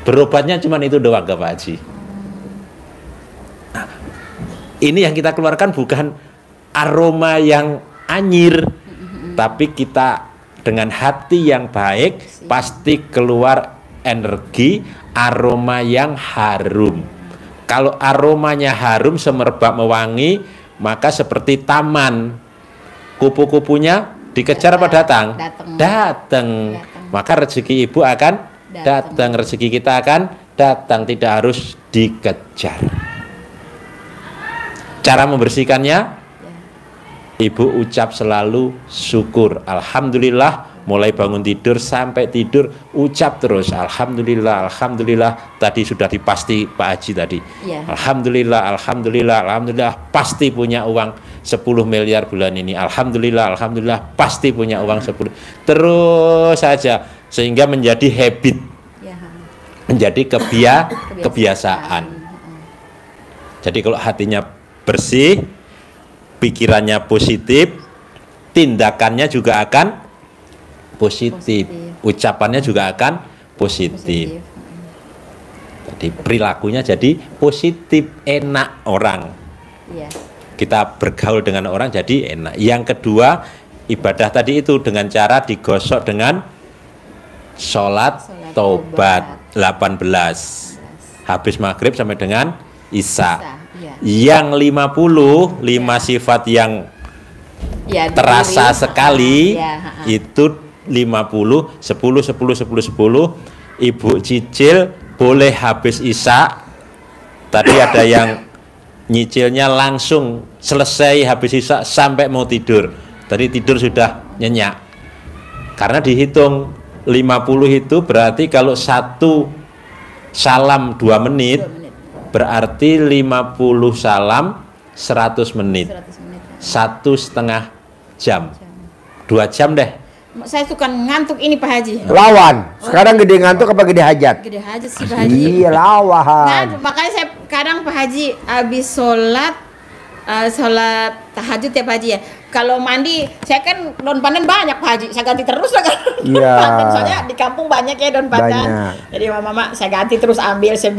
Berobatnya cuma itu doang ke Pak Haji. Nah, ini yang kita keluarkan bukan aroma yang anyir, tapi kita dengan hati yang baik pasti keluar energi aroma yang harum. Kalau aromanya harum semerbak mewangi, maka seperti taman, kupu-kupunya dikejar apa datang? Datang. Maka rezeki ibu akan datang, rezeki kita akan datang, tidak harus dikejar. Cara membersihkannya, ibu ucap selalu syukur, alhamdulillah, mulai bangun tidur sampai tidur ucap terus alhamdulillah, alhamdulillah. Tadi sudah dipasti Pak Haji tadi, alhamdulillah, alhamdulillah, alhamdulillah, pasti punya uang 10 miliar bulan ini, alhamdulillah, alhamdulillah, pasti punya uang 10. Terus saja sehingga menjadi habit, menjadi kebiasaan. Jadi kalau hatinya bersih, pikirannya positif, tindakannya juga akan positif. Ucapannya juga akan positif. Jadi perilakunya jadi positif, enak orang. Kita bergaul dengan orang jadi enak. Yang kedua, ibadah tadi itu dengan cara digosok dengan sholat tobat 18. Habis maghrib sampai dengan Isya. Yang 50, 5 sifat yang terasa sekali, itu 50, 10, 10, 10, 10. Ibu cicil boleh habis Isya. Tadi ada yang nyicilnya langsung selesai habis Isya sampai mau tidur. Tadi tidur sudah nyenyak. Karena dihitung 50 itu berarti kalau satu salam 2 menit, 2 menit. berarti 50 salam 100 menit. 100 menit. 1,5 jam. 2 jam deh. Saya suka ngantuk ini Pak Haji. Lawan. Sekarang gede ngantuk apa gede hajat? Gede aja sih Pak Haji. Iya, lawan. Nah, makanya saya kadang Pak Haji habis sholat tahajud ya Pak Haji ya. Kalau mandi, saya kan daun pandan banyak Pak Haji. Saya ganti terus lah kan. Iya. Soalnya di kampung banyak ya daun pandan. Banyak. Jadi mama saya ganti terus ambil 9.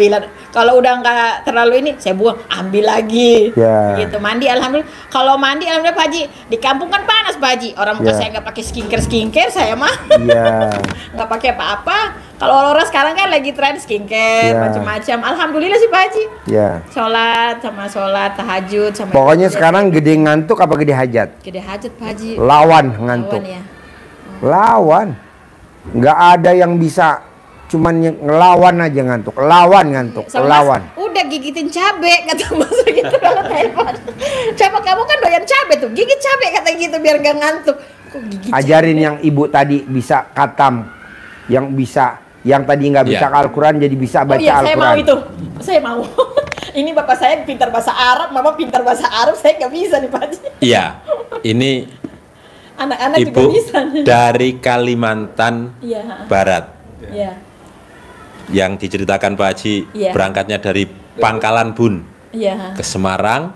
Kalau udah nggak terlalu ini, saya buang, ambil lagi. Iya. Gitu mandi alhamdulillah. Kalau mandi alhamdulillah Pak Haji. Di kampung kan panas Pak Haji. Orang muka Iya. saya nggak pakai skincare saya mah. Iya. Nggak pakai apa-apa. Kalau orang sekarang kan lagi tren skincare Iya. macam-macam. Alhamdulillah sih Pak Haji. Iya. Sholat tahajud sama Pokoknya sekarang gede ngantuk apa gede hajat? gede hajat Pak Haji. Lawan ngantuk. Lawan ya. Lawan. Nggak ada yang bisa cuman ngelawan aja ngantuk. Lawan ngantuk. Sama Lawan. Mas, udah gigitin cabe kata Mas gitu kalau telepon. Coba kamu kan doyan cabe tuh, gigit cabe kata gitu biar gak ngantuk. Kok gigit Ajarin cabe? yang ibu tadi bisa katam, yang bisa, yang tadi nggak bisa Iya. Al-Quran jadi bisa baca Oh iya, saya mau Al-Quran. itu. Saya mau. Ini bapak saya pintar bahasa Arab, mama pintar bahasa Arab, saya nggak bisa nih Pak Haji. Iya, ini Anak-anak juga Ibu bisa. dari Kalimantan Iya. Barat Iya. yang diceritakan Pak Haji Iya. berangkatnya dari Pangkalan Bun Iya. ke Semarang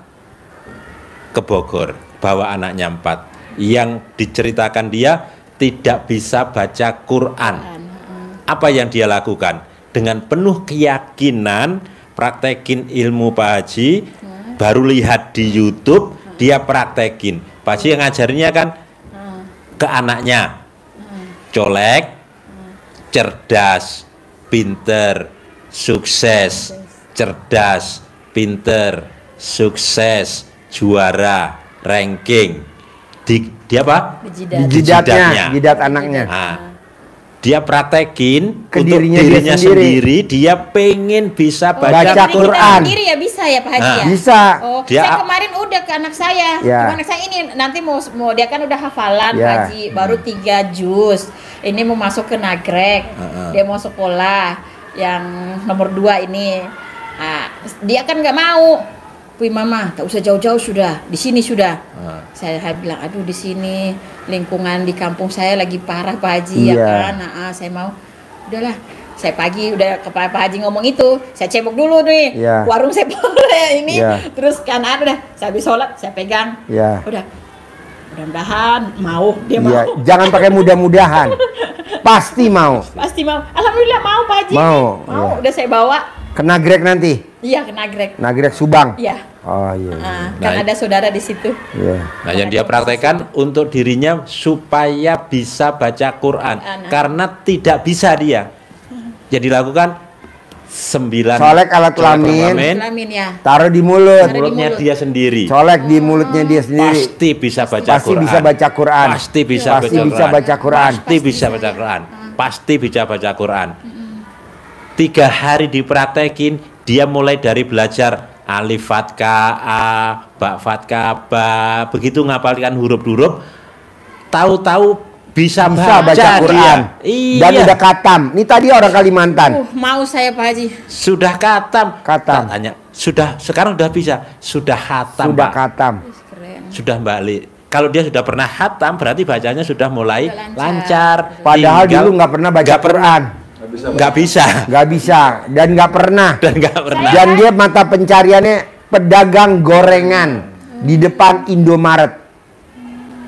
ke Bogor, bawa anaknya 4. Yang diceritakan dia tidak bisa baca Quran. Apa yang dia lakukan? Dengan penuh keyakinan praktekin ilmu Pak Haji, baru lihat di YouTube, dia praktekin. Pak Haji yang ngajarinnya kan ke anaknya, colek, cerdas, pinter, sukses, cerdas, pinter, sukses, juara, ranking. Dia apa? Jidat. Di jidatnya, Jidatnya. jidat anaknya. Nah, dia praktekin Ke untuk dirinya dirinya dia sendiri. sendiri. Dia pengen bisa Oh, baca Baca jadi kita Quran. sendiri ya bisa ya Pak Haji Nah, ya? Bisa. Oh, Dia- saya kemarin udah ke anak saya. Ya. Cuma anak saya ini nanti mau dia kan udah hafalan Ya. Pak Haji, baru 3 juz. Ini mau masuk ke nagrek. Dia mau sekolah yang nomor 2 ini. Ah, dia kan nggak mau. Wih mama, tak usah jauh-jauh sudah, di sini sudah. Saya bilang, aduh di sini lingkungan di kampung saya lagi parah Pak Haji ya Iya. kan. Nah, saya mau, udahlah. Saya pagi udah ke Pak Haji ngomong itu, saya cebok dulu nih, Iya. warung saya ini, Iya. terus kan udah, saya habis sholat, saya pegang, Ya. udah, mudah-mudahan mau dia Iya, mau, jangan pakai mudah-mudahan. Pasti mau. pasti mau, alhamdulillah mau Pak Haji, Mau, mau, iya. udah saya bawa, Kena grek nanti. iya ke nagrek, Nagrek Subang. iya, Oh iya. kan Nah, ada saudara di situ. Iya. Nah, yang dia praktekkan untuk dirinya supaya bisa baca Quran. Karena tidak bisa dia. Jadi lakukan 9 Colek alat kelamin. Kelamin ya. Taruh di mulut. Taruh di mulutnya mulut. dia sendiri. Colek di mulutnya dia sendiri. Pasti bisa baca Pasti Quran. bisa baca Quran. Pasti bisa Pasti baca bisa Quran. baca Quran. Pasti bisa baca Quran. Pasti bisa baca Quran. 3 hari dipraktekin, dia mulai dari belajar alif fathah a, ba fathah ba, begitu ngapalkan huruf-huruf, tahu-tahu bisa Bisa baca Quran. Iya. Dan udah katam. Ini tadi orang Kalimantan. Mau saya Pak Haji. Sudah katam. Katam. Tak tanya, sudah sekarang udah bisa, sudah hatam, Sudah Pak. katam. Keren. Sudah balik. Kalau dia sudah pernah hatam, berarti bacanya sudah mulai Sudah lancar. Padahal Tinggal dulu nggak pernah baca nggak Quran. nggak bisa Nggak bisa. Dan nggak pernah. dan nggak pernah. Dan dia mata pencariannya pedagang gorengan di depan Indomaret.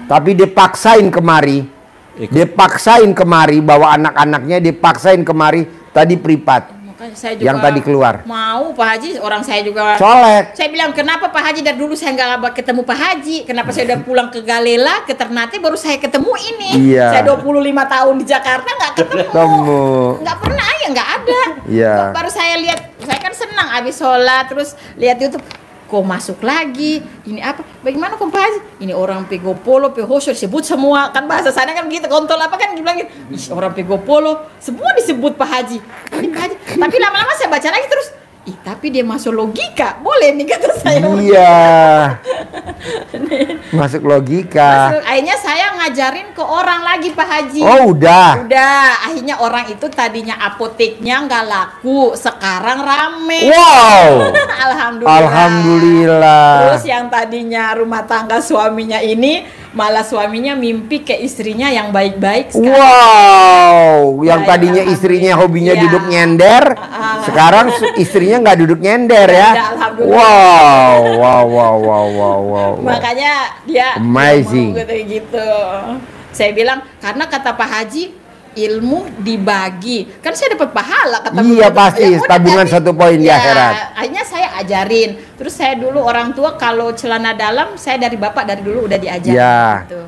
Tapi dipaksain kemari. Dipaksain kemari bawa anak-anaknya, dipaksain kemari tadi privat. Makanya saya juga Yang tadi keluar. Mau Pak Haji, orang saya juga. Colek. Saya bilang kenapa Pak Haji dari dulu saya nggak ketemu Pak Haji? Kenapa saya udah pulang ke Galela, ke Ternate baru saya ketemu ini? Iya. Saya 25 tahun di Jakarta nggak ketemu. Ketemu. Nggak pernah ya, nggak ada. Iya. Baru saya lihat, saya kan senang abis sholat terus lihat YouTube. Kok masuk lagi? Ini apa? Bagaimana kok Pak Haji? Ini orang pego polo, pehosyo disebut semua. Kan bahasa sana kan gitu, kontol apa kan dibilangin. Ih, orang pego polo, semua disebut Pak Haji. Ini Pak Haji. Tapi lama-lama saya baca lagi terus. Ih, tapi dia masuk logika. Boleh nih kata saya. Iya. Masuk logika. Akhirnya saya ngajarin ke orang lagi Pak Haji. Oh, udah. Udah, akhirnya orang itu tadinya apoteknya nggak laku, sekarang rame. Wow. Alhamdulillah. Alhamdulillah. Terus yang tadinya rumah tangga suaminya ini, malah suaminya mimpi ke istrinya yang baik-baik sekarang. Wow, yang Ya, tadinya ya, istrinya hobinya ya. duduk nyender, sekarang istrinya nggak duduk nyender ya. Ya, alhamdulillah. Wow, wow, wow, wow, wow, wow. Makanya dia Amazing. mau gitu. Saya bilang karena kata Pak Haji ilmu dibagi, kan saya dapat pahala kata Iya, begitu. pasti, udah, tabungan jadi, 1 poin di akhirat. Akhirnya saya ajarin. Terus saya dulu orang tua kalau celana dalam saya dari bapak dari dulu udah diajarin Ya. gitu.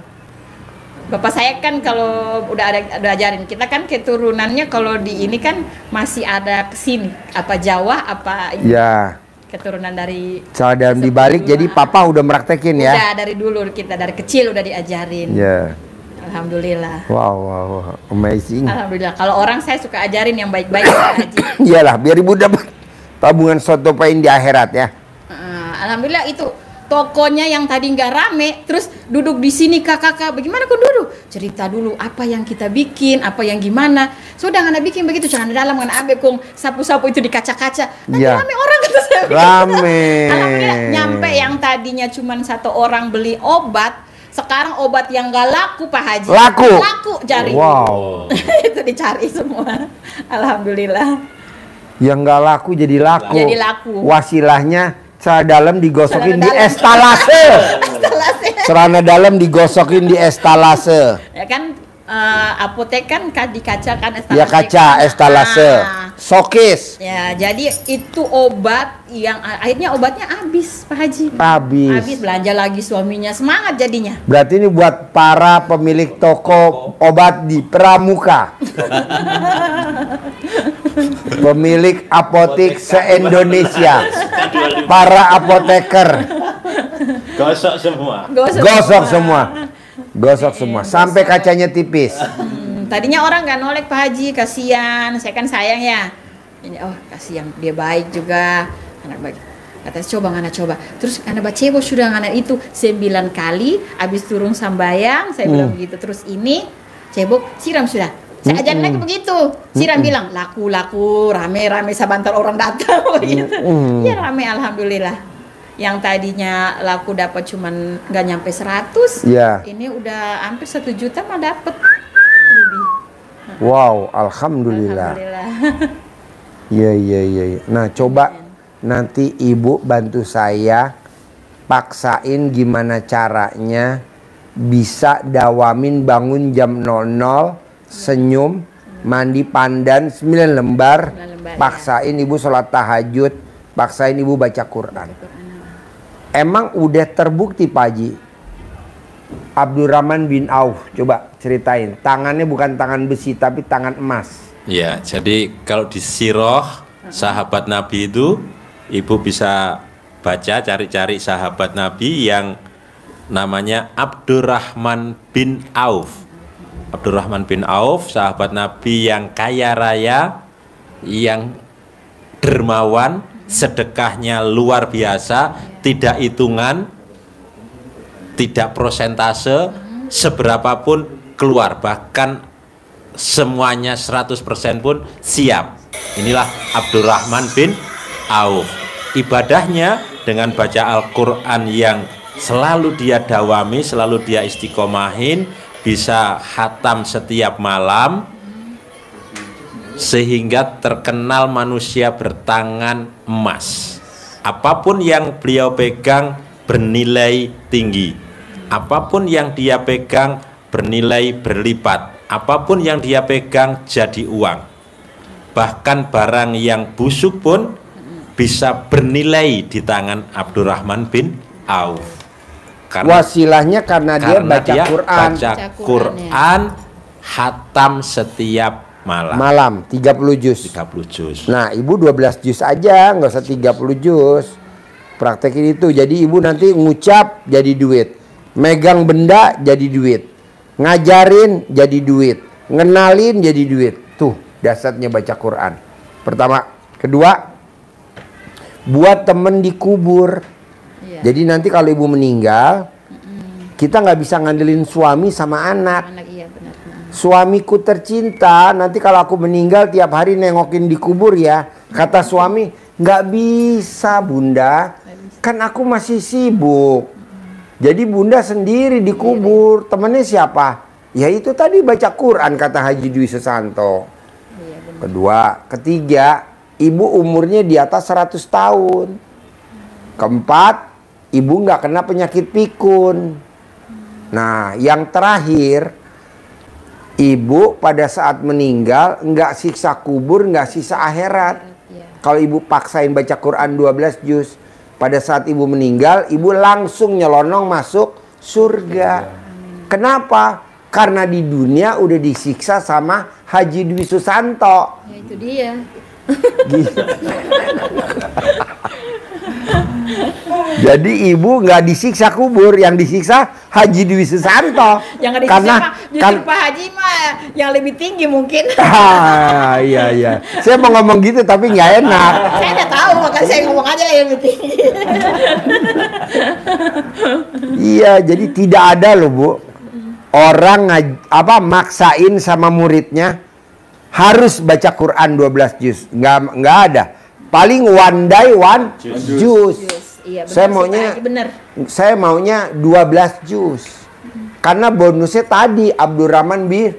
Bapak saya kan kalau udah ajarin, kita kan keturunannya kalau di ini kan masih ada kesini, apa Jawa apa ini. Ya, Keturunan dari salah dalam dibalik, jadi papa udah meraktekin ya. udah dari dulu kita dari kecil udah diajarin. Ya, Alhamdulillah. wow, wow, wow, amazing. Alhamdulillah. Kalau orang saya suka ajarin yang baik-baik Pak Haji. Iyalah, biar ibu dapat tabungan 1 poin di akhirat ya. Alhamdulillah itu tokonya yang tadi nggak rame, terus duduk di sini kakak, bagaimana kok duduk? Cerita dulu apa yang kita bikin, apa yang gimana. Sudah nggak bikin begitu, jangan dalam nggak ambil kong sapu-sapu itu di kaca-kaca. Nanti Iya. rame orang kata saya. Rame. Alhamdulillah nyampe yang tadinya cuma 1 orang beli obat, sekarang obat yang nggak laku Pak Haji. Laku. Laku cari. Wow. Itu dicari semua. Alhamdulillah. Yang nggak laku jadi laku. Jadi laku. Wasilahnya celana dalam digosokin Celana di dalam. estalase. Instalasi. Celana dalam digosokin di estalase. Ya kan apotek kan di kaca kan estalase. Ya kaca, estalase. Ah. Sokis. Ya, jadi itu obat yang akhirnya obatnya habis Pak Haji. Habis. Belanja lagi suaminya, semangat jadinya. Berarti ini buat para pemilik toko obat di Pramuka. Pemilik apotek se-Indonesia. Para apoteker. Gosok semua. Gosok semua. Gosok semua. Sampai kacanya tipis. Tadinya orang nggak nolek Pak Haji, kasihan. Saya kan sayang ya. Ini oh kasihan, dia baik juga, anak baik. Kata coba ngana coba. Terus anak bacebo sudah ngana itu 9 kali, habis turun sambayang, saya bilang begitu. Terus ini cebok siram sudah. Saya ajarin lagi begitu. Siram bilang laku rame sabantar orang datang begitu. Ya rame alhamdulillah. Yang tadinya laku dapat cuman nggak nyampe 100, Iya. ini udah hampir 1 juta mah dapat lebih. Wow, alhamdulillah. Alhamdulillah. Iya. Nah, coba nanti ibu bantu saya paksain gimana caranya bisa dawamin bangun jam 00, senyum, mandi pandan 9 lembar, 9 lembar, paksain ibu sholat tahajud, paksain ibu baca Quran. Emang udah terbukti Pak Haji, Abdurrahman bin Auf, coba ceritain, tangannya bukan tangan besi tapi tangan emas. Ya, jadi kalau di sirah sahabat Nabi itu ibu bisa baca, cari-cari sahabat Nabi yang namanya Abdurrahman bin Auf. Abdurrahman bin Auf, sahabat Nabi yang kaya raya, yang dermawan, sedekahnya luar biasa, tidak hitungan, tidak prosentase, seberapapun keluar, bahkan semuanya 100% pun siap. Inilah Abdurrahman bin Auf. Ibadahnya dengan baca Al-Quran yang selalu dia dawami, selalu dia istiqomahin, bisa khatam setiap malam, sehingga terkenal manusia bertangan emas. Apapun yang beliau pegang bernilai tinggi, apapun yang dia pegang bernilai berlipat, apapun yang dia pegang jadi uang. Bahkan barang yang busuk pun bisa bernilai di tangan Abdurrahman bin Auf. Wasilahnya karena dia baca Quran. Baca Quran, khatam setiap malam. 30 juz. 30 juz. Nah, ibu 12 juz aja, nggak usah 30 juz. Praktekin itu. Jadi ibu nanti ngucap jadi duit. Megang benda jadi duit. Ngajarin jadi duit. Ngenalin jadi duit. Tuh, dasarnya baca Quran. Pertama. Kedua, buat temen dikubur. Iya. Jadi nanti kalau ibu meninggal, kita nggak bisa ngandelin suami sama anak. Anak iya benar. Suamiku tercinta, nanti kalau aku meninggal tiap hari nengokin di kubur ya. Kata suami, nggak bisa bunda, kan aku masih sibuk. Jadi bunda sendiri dikubur, temennya siapa? Ya itu tadi baca Quran kata Haji Dwi Susanto. Kedua, ketiga, ibu umurnya di atas 100 tahun. Keempat, ibu nggak kena penyakit pikun. Nah, yang terakhir, ibu pada saat meninggal nggak siksa kubur, nggak siksa akhirat. Kalau ibu paksain baca Quran 12 juz, pada saat ibu meninggal, ibu langsung nyelonong masuk surga. Kenapa? Karena di dunia udah disiksa sama Haji Dwi Susanto. Ya itu dia. Gitu. Jadi ibu nggak disiksa kubur, yang disiksa Haji Dwi Susanto. Jangan disiksa Pak, justru Pak Haji mah yang lebih tinggi mungkin. Iya. Saya mau ngomong gitu tapi nggak enak. Saya udah tahu, makanya saya ngomong aja yang lebih tinggi. Iya, jadi tidak ada loh Bu, orang maksain sama muridnya harus baca Quran 12 juz. Nggak ada. Paling one day one juz. Iya, benar, Saya maunya bener. Saya maunya 12 juz. Karena bonusnya tadi Abdurrahman bin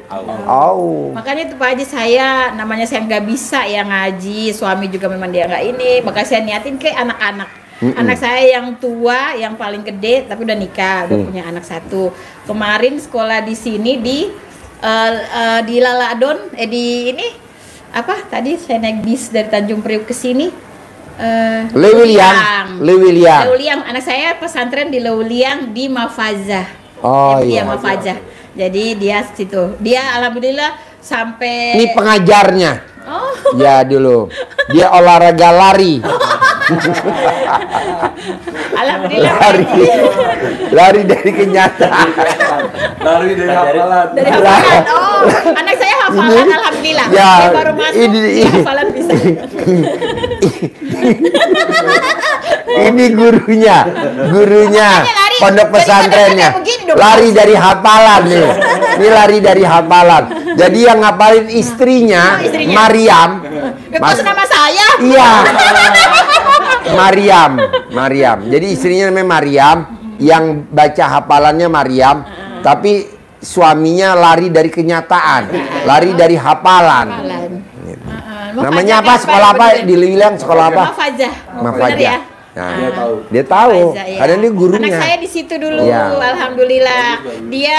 Auf. Makanya itu Pak Haji, saya namanya saya nggak bisa ya ngaji, suami juga memang dia nggak ini, maka saya niatin ke anak-anak. Anak saya yang tua, yang paling gede, tapi udah nikah, udah punya anak satu. Kemarin sekolah di sini di Laladon, di ini apa? Tadi saya naik bis dari Tanjung Priuk ke sini. Lewiliang. Lewiliang. Anak saya pesantren di Lewiliang di Mafazah. Oh Iya, iya. Mafazah. Jadi dia situ. Dia alhamdulillah sampai. Ini pengajarnya. Oh. Ya dulu. Dia olahraga lari. Alhamdulillah. Lari dari kenyataan. Lari dari hafalan. Dari hafalan. Oh, anak saya hafalan alhamdulillah. Ya, Dia baru masuk dia hafalan bisa. Ini gurunya lari. pondok pesantrennya. Daripada begini dong. Lari dari hafalan nih. Ini lari dari hafalan. Jadi yang ngapalin istrinya, Istrinya. Mariam. Kok nama saya? Iya. Mariam. Jadi istrinya namanya Mariam, yang baca hafalannya Mariam, tapi suaminya lari dari kenyataan, lari dari hafalan. Namanya apa? Sekolah apa di Lewiliang? Sekolah apa? Mafazah. Mafazah. Bener ya? Nah, Dia tahu. Mafazah, ya. Karena dia gurunya. Anak saya di situ dulu, Iya. alhamdulillah. Dia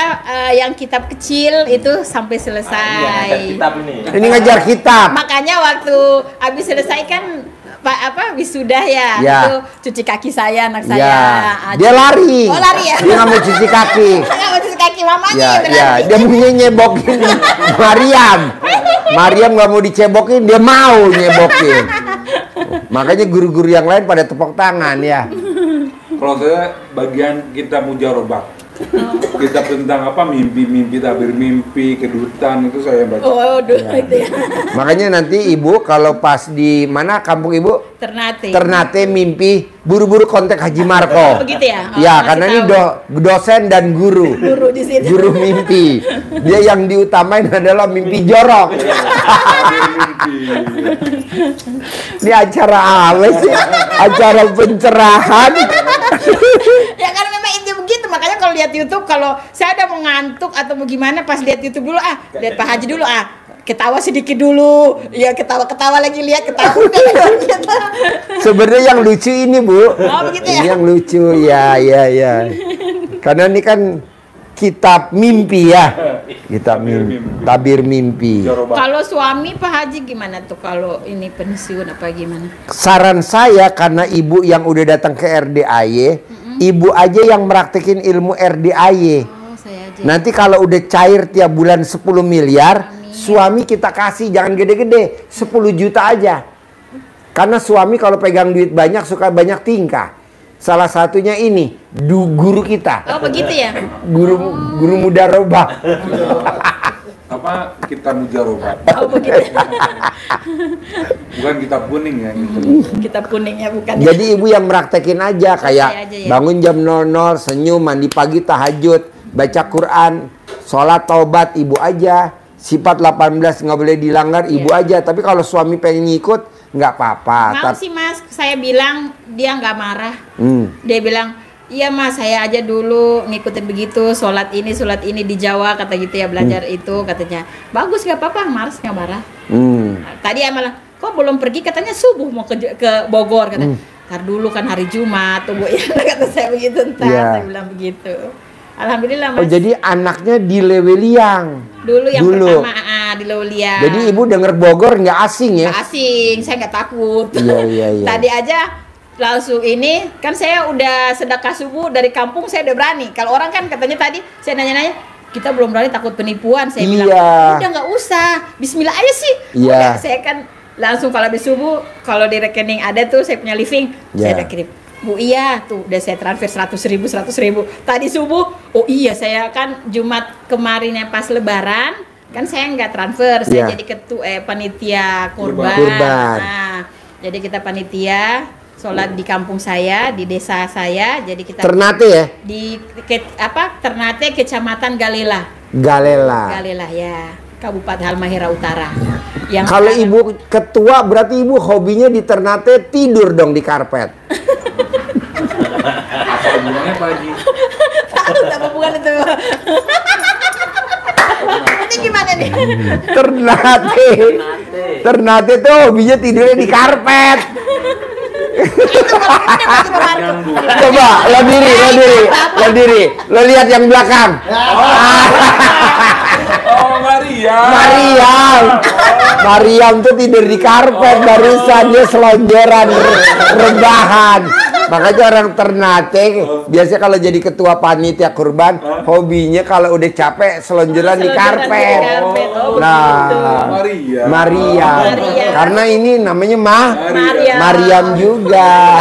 yang kitab kecil itu sampai selesai. Ini ngajar kitab. Makanya waktu habis selesai kan wisuda ya, Ya. itu cuci kaki saya, anak saya. Ya, dia lari. Oh, lari ya? Dia nggak mau cuci kaki. Saya mau cuci kaki mamanya Ya, yang ya, berarti. dia maunya nyebokin Mariam. Mariam nggak mau dicebokin, dia mau nyebokin. Makanya guru-guru yang lain pada tepuk tangan ya. Kalau saya bagian kitab mujarobah. Kitab tentang mimpi-mimpi, tabir mimpi, kedutan itu saya baca. Oh, itu ya. Makanya nanti ibu kalau pas di mana kampung ibu? Ternate. Ternate mimpi buru-buru kontak Haji Marko. Begitu ya? Oh, Ya, masih karena ini tahu. dosen dan guru. Guru di situ. Guru mimpi. Dia yang diutamain adalah mimpi jorok. Tabir mimpi. Ini acara apa sih? Acara pencerahan. Ya kan memang inti begitu, makanya kalau lihat YouTube, kalau saya ada mau ngantuk atau mau gimana, pas lihat YouTube dulu lihat Pak Haji dulu ketawa sedikit dulu, ya ketawa lagi, lihat ketawa udah gitu. Sebenarnya yang lucu ini Bu. Begitu ya? Ini yang lucu ya. Karena ini kan kitab mimpi ya. Kitab mimpi, tabir mimpi. Mujarobah. Kalau suami Pak Haji gimana tuh kalau ini pensiun apa gimana? Saran saya karena ibu yang udah datang ke RDAY, ibu aja yang meraktekin ilmu RDAY. Oh, saya aja. Nanti kalau udah cair tiap bulan 10 miliar, suami kita kasih jangan gede-gede, 10 juta aja. Karena suami kalau pegang duit banyak suka banyak tingkah. Salah satunya ini, guru kita. Oh, begitu ya? Guru mudarobah. apa kita mujarobah. Oh begitu. Bukan kitab kuning ya gitu. Kitab kuningnya bukan. Jadi ibu yang praktekin aja kayak Saya aja ya. bangun jam 00, senyum, mandi pagi, tahajud, baca Quran, sholat taubat ibu aja. Sifat 18 nggak boleh dilanggar ibu aja. Tapi kalau suami pengen ngikut nggak apa-apa. Mau sih mas, saya bilang dia nggak marah. Dia bilang, iya mas saya aja dulu ngikutin begitu, sholat ini di Jawa kata gitu ya, belajar itu katanya. Bagus nggak apa-apa, Mars nggak marah. Tadi malah, kok belum pergi katanya subuh mau ke Bogor katanya. Ntar dulu kan hari Jumat, tunggu ya kata saya begitu ntar, saya bilang begitu. Alhamdulillah mas. Oh jadi anaknya di Leweliang. Dulu yang pertama di Leweliang. Jadi ibu denger Bogor nggak asing ya? Nggak asing, saya nggak takut. Iya. Tadi aja langsung ini kan saya udah sedekah subuh dari kampung, saya udah berani. Kalau orang kan katanya tadi saya nanya-nanya, kita belum berani takut penipuan. Saya bilang udah nggak usah, Bismillah aja sih. Udah, saya kan langsung kalau habis subuh, kalau di rekening ada tuh saya punya living, saya udah kirim. Bu iya tuh udah saya transfer 100.000. Tadi subuh, oh iya saya kan Jumat kemarinnya pas Lebaran kan saya nggak transfer, saya jadi ketua panitia kurban. Nah, jadi kita panitia sholat di kampung saya, di desa saya, jadi kita Ternate ya? di Ternate, Kecamatan Galela ya, Kabupaten Halmahera Utara. Yang kalau ibu ketua berarti ibu hobinya di Ternate tidur dong di karpet. Apa hubungannya Pak Haji? Tahu apa hubungan itu? Ini gimana nih? Ternate tuh hobinya tidurnya di karpet. Coba lo diri, lo lihat yang belakang. Oh Mariam tuh tidur di karpet, barusan dia selonjoran rebahan. Makanya orang Ternate biasanya kalau jadi ketua panitia kurban, hobinya kalau udah capek selonjoran di karpet. Nah, Maria. Karena ini namanya Mariam juga.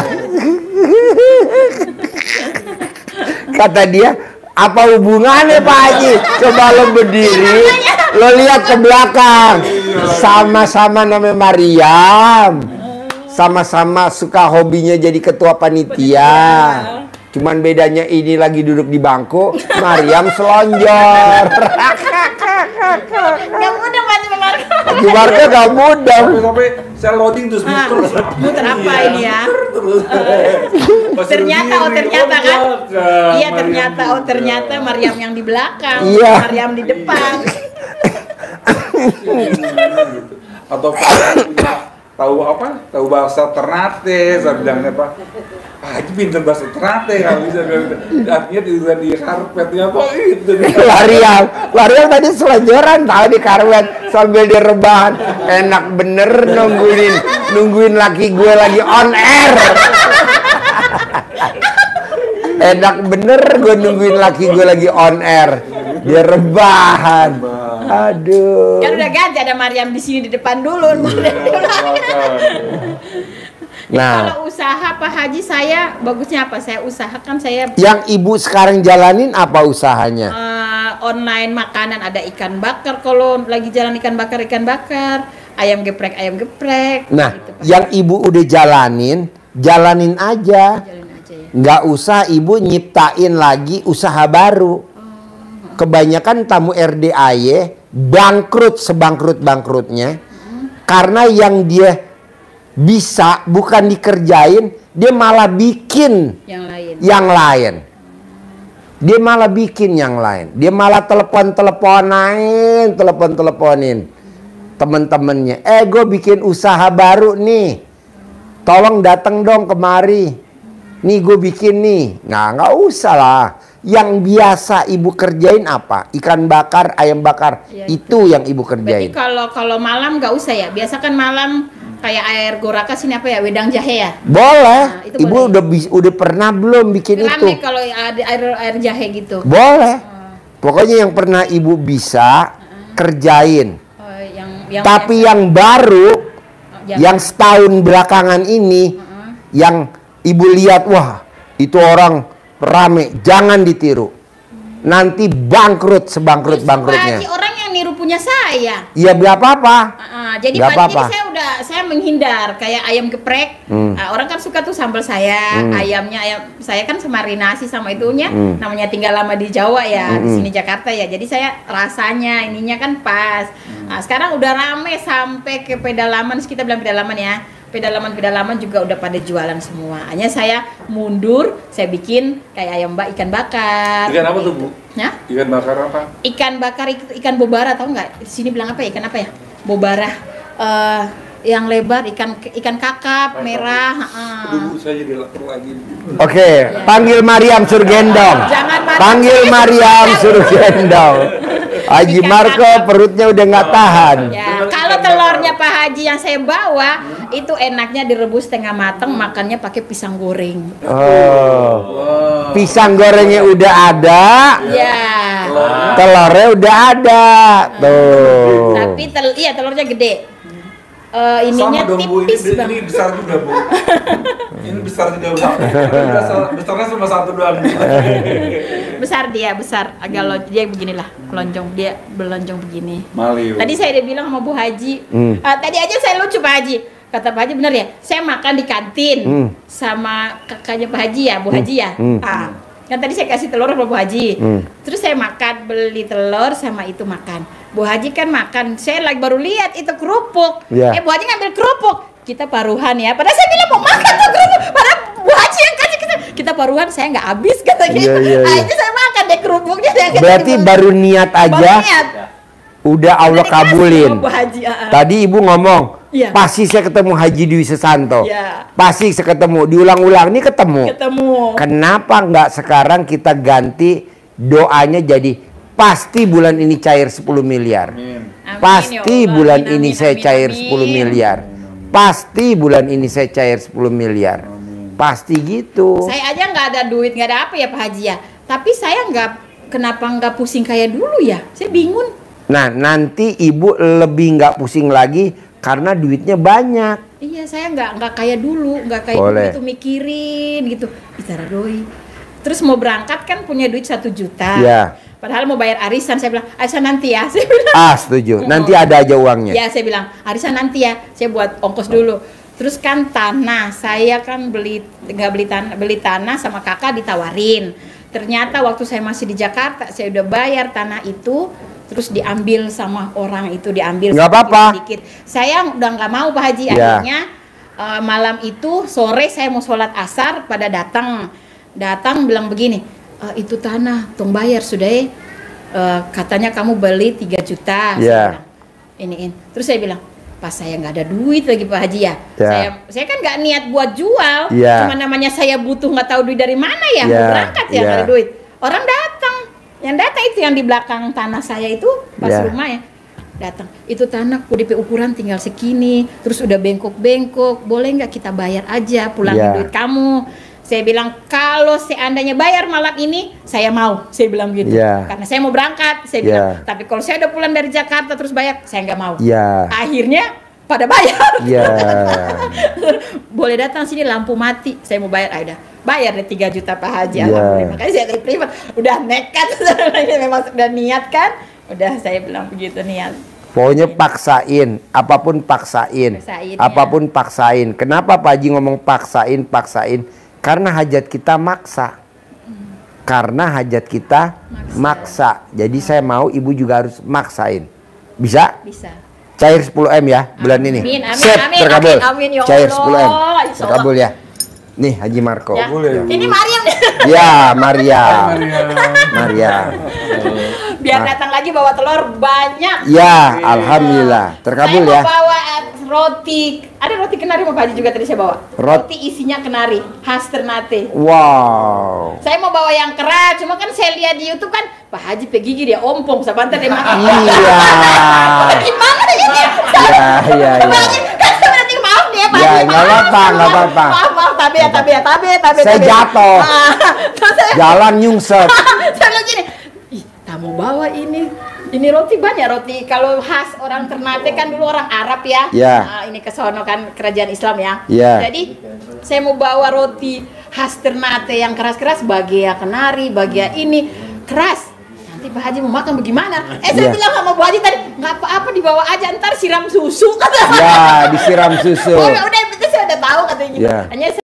Kata dia, apa hubungannya Pak Haji? Coba lo berdiri, lo lihat ke belakang. Sama-sama namanya Mariam. Sama-sama suka hobinya jadi ketua panitia. Cuman bedanya ini lagi duduk di bangku, Mariam selonjor. Gak mudah Pak Haji Marka gak mudah. Sampai saya loading terus muter apa ini ya? Ternyata kan? Iya ternyata Mariam yang di belakang, Mariam di depan. Atau tahu bahasa Ternate, saya bilangnya Pak. Itu pintar bahasa Ternate kan bisa. Artinya tiduran di karpetnya apa itu. Larian tadi selonjoran tahu di karpet sambil direbahan. Enak bener nungguin laki gue lagi on air. Enak bener gue nungguin laki gue lagi on air. Dia rebahan. Aduh. Kan udah ganti ada Mariam di sini di depan dulu. Nah, kalau usaha Pak Haji saya bagusnya apa? Saya usahakan saya. Yang ibu sekarang jalanin apa usahanya? Online makanan, ada ikan bakar kalau lagi jalan ikan bakar, ayam geprek. Nah, gitu, yang ibu udah jalanin aja. Nggak usah ibu nyiptain lagi usaha baru. Kebanyakan tamu RDAY bangkrut sebangkrut-bangkrutnya karena yang dia bisa bukan dikerjain, dia malah bikin yang lain. Dia malah bikin yang lain. Dia malah teleponin temen-temennya. Gue bikin usaha baru nih. Tolong datang dong kemari. Nih gue bikin nih. Nah, nggak usah lah. Yang biasa ibu kerjain apa? Ikan bakar, ayam bakar. Ya, itu yang ibu kerjain. Berarti kalau malam nggak usah ya? Biasa kan malam kayak air gorakas ini apa ya? Wedang jahe ya? Boleh. Nah, ibu boleh. udah pernah belum bikin rame itu? Kalau ada air jahe gitu. Boleh. Pokoknya yang pernah ibu bisa kerjain. Tapi yang baru, yang setahun belakangan ini, yang ibu lihat, wah itu orang rame, jangan ditiru. Nanti bangkrut sebangkrut-bangkrutnya. Orang yang niru punya saya. Iya, nggak apa-apa. Jadi Nggak apa-apa. saya menghindar kayak ayam geprek. Orang kan suka tuh sambal saya, ayam saya kan semarinasi sama itunya. Namanya tinggal lama di Jawa ya, di sini Jakarta ya. Jadi saya rasanya ininya kan pas. Nah, sekarang udah rame sampai ke pedalaman, kita bilang pedalaman ya. Pedalaman juga udah pada jualan semua. Hanya saya mundur, saya bikin kayak ayam ikan bakar. Ikan apa tuh, Bu? Ya? Ikan bakar apa? Ikan bakar itu ikan bobara, tahu nggak? Di sini bilang apa ya? Ikan apa ya? Bobara. Yang lebar, ikan kakap merah. Aduh, saya jadi lapar lagi. Oke, panggil Mariam Surgendong. Jangan marah. Panggil Mariam Surgendong. Haji Ikan Marco kakap. perutnya udah nggak tahan. Ya, kalau telurnya Pak Haji yang saya bawa itu enaknya direbus setengah matang, makannya pakai pisang goreng. Oh, pisang gorengnya udah ada, Ya. telurnya udah ada. Tuh. Tapi telurnya gede. Ininya Sama dong, Bu. tipis Ini banget. besar juga, Bu. Ini besar juga, Bu. Besarnya cuma satu doang. Besar, agak dia beginilah, melonjong, dia belonjong begini. Maliu. Tadi saya udah bilang sama Bu Haji, tadi aja saya lucu Pak Haji. Kata Pak Haji bener ya, saya makan di kantin sama kakaknya Pak Haji ya, Bu Haji ya. Kan tadi saya kasih telur sama Bu Haji. Terus saya makan, beli telur sama itu makan. Bu Haji kan makan, saya lagi baru lihat itu kerupuk. Ya. Bu Haji ngambil kerupuk. Kita paruhan ya. Padahal saya bilang mau makan tuh kerupuk. Padahal Bu Haji yang kasih kita paruhan, saya nggak habis katanya. Iya, iya, iya. Akhirnya saya makan deh kerupuknya. Berarti baru niat aja, udah Allah Dikasih kabulin. sama Bu Haji. Tadi ibu ngomong, Iya. pasti saya ketemu Haji Dwi Susanto. Iya. Pasti saya ketemu, diulang-ulang ini ketemu. Ketemu. Kenapa nggak sekarang kita ganti doanya jadi pasti bulan ini cair 10 miliar. Amin, Pasti ya Allah. bulan Amin, ini amin, saya amin, cair amin. 10 miliar. Pasti bulan ini saya cair 10 miliar. Pasti gitu. Saya aja nggak ada duit, nggak ada apa ya Pak Haji ya. Tapi saya kenapa nggak pusing kayak dulu ya? Saya bingung. Nah, nanti ibu lebih nggak pusing lagi karena duitnya banyak. Iya, saya nggak kayak dulu, nggak kayak Boleh. dulu itu mikirin gitu. Bicara doi. Terus mau berangkat kan punya duit 1 juta. Iya. Padahal mau bayar arisan, saya bilang arisan nanti ya. Saya bilang. Setuju. Nanti ada aja uangnya. Ya, saya bilang arisan nanti ya. Saya buat ongkos dulu. Terus kan tanah, saya kan beli tanah sama kakak ditawarin. Ternyata waktu saya masih di Jakarta, saya udah bayar tanah itu. Terus diambil sama orang itu, diambil Nggak apa-apa. sedikit. Saya udah nggak mau Pak Haji. Ya. Akhirnya malam itu sore saya mau sholat asar, pada datang bilang begini, itu tanah tong bayar sudah ya. Katanya kamu beli 3 juta. Ya. Saya bilang, iniin. Terus saya bilang, pas saya nggak ada duit lagi Pak Haji ya. Ya. Saya kan nggak niat buat jual. Ya. Cuma namanya saya butuh, nggak tahu duit dari mana ya. Ya. Mau berangkat ya Ya. nggak ada duit. Orang datang. Yang datang itu yang di belakang tanah saya itu pas Ya. rumah ya. Datang. Itu tanah UDP ukuran tinggal segini. Terus udah bengkok-bengkok. Boleh nggak kita bayar aja, pulangin Ya. duit kamu. Saya bilang kalau seandainya bayar malam ini saya mau, saya bilang gitu. Ya. Karena saya mau berangkat, saya Ya. bilang. Tapi kalau saya udah pulang dari Jakarta terus bayar, saya nggak mau. Ya. Akhirnya pada bayar. Ya. Boleh datang sini lampu mati, saya mau bayar. Udah bayar deh 3 juta Pak Haji. Ya. Alhamdulillah. Makanya saya dari privat udah nekat. Memang udah niat kan. Udah saya bilang begitu niat. Pokoknya paksain, apapun paksain. Paksain, Apapun paksain. Kenapa Pak Haji ngomong paksain? Karena hajat kita maksa. Karena hajat kita maksa. Jadi saya mau ibu juga harus maksain. Bisa? Bisa. Cair 10M ya bulan ini. Amin, amin, Sip, amin, terkabul. amin, amin, ya Cair Allah. 10M. Insya Allah. Terkabul ya. Nih Haji Marco. Ya. Boleh. Ini Mariam nih. Ya, Maria. Biar datang lagi bawa telur banyak. Ya, alhamdulillah. Terkabul Saya ya. mau bawa roti. Ada roti kenari mau Pak Haji juga tadi saya bawa. Roti isinya kenari, khas Ternate. Wow. Saya mau bawa yang keras, cuma kan saya lihat di YouTube kan Pak Haji gigi dia ompong, sebentar dia makan. Iya. Gimana ya dia? Iya. Kan berarti maaf nih ya Pak Ya, Haji. nggak apa-apa, nggak apa-apa. Maaf, tabe. Saya jatuh. Terus saya Jalan nyungsep. saya bilang gini, ih, kamu bawa ini roti banyak roti. Kalau khas orang Ternate kan dulu orang Arab ya. Ya. Nah, ini kesono kan kerajaan Islam ya. Ya. Jadi saya mau bawa roti khas Ternate yang keras-keras, bagia kenari, bagia ini keras. Yang nanti Pak Haji mau makan bagaimana? Saya Iya. bilang sama Bu Haji tadi, nggak apa-apa dibawa aja, ntar siram susu kata. Ya, disiram susu. Oh ya udah, itu saya udah tahu katanya gitu. Iya. Hanya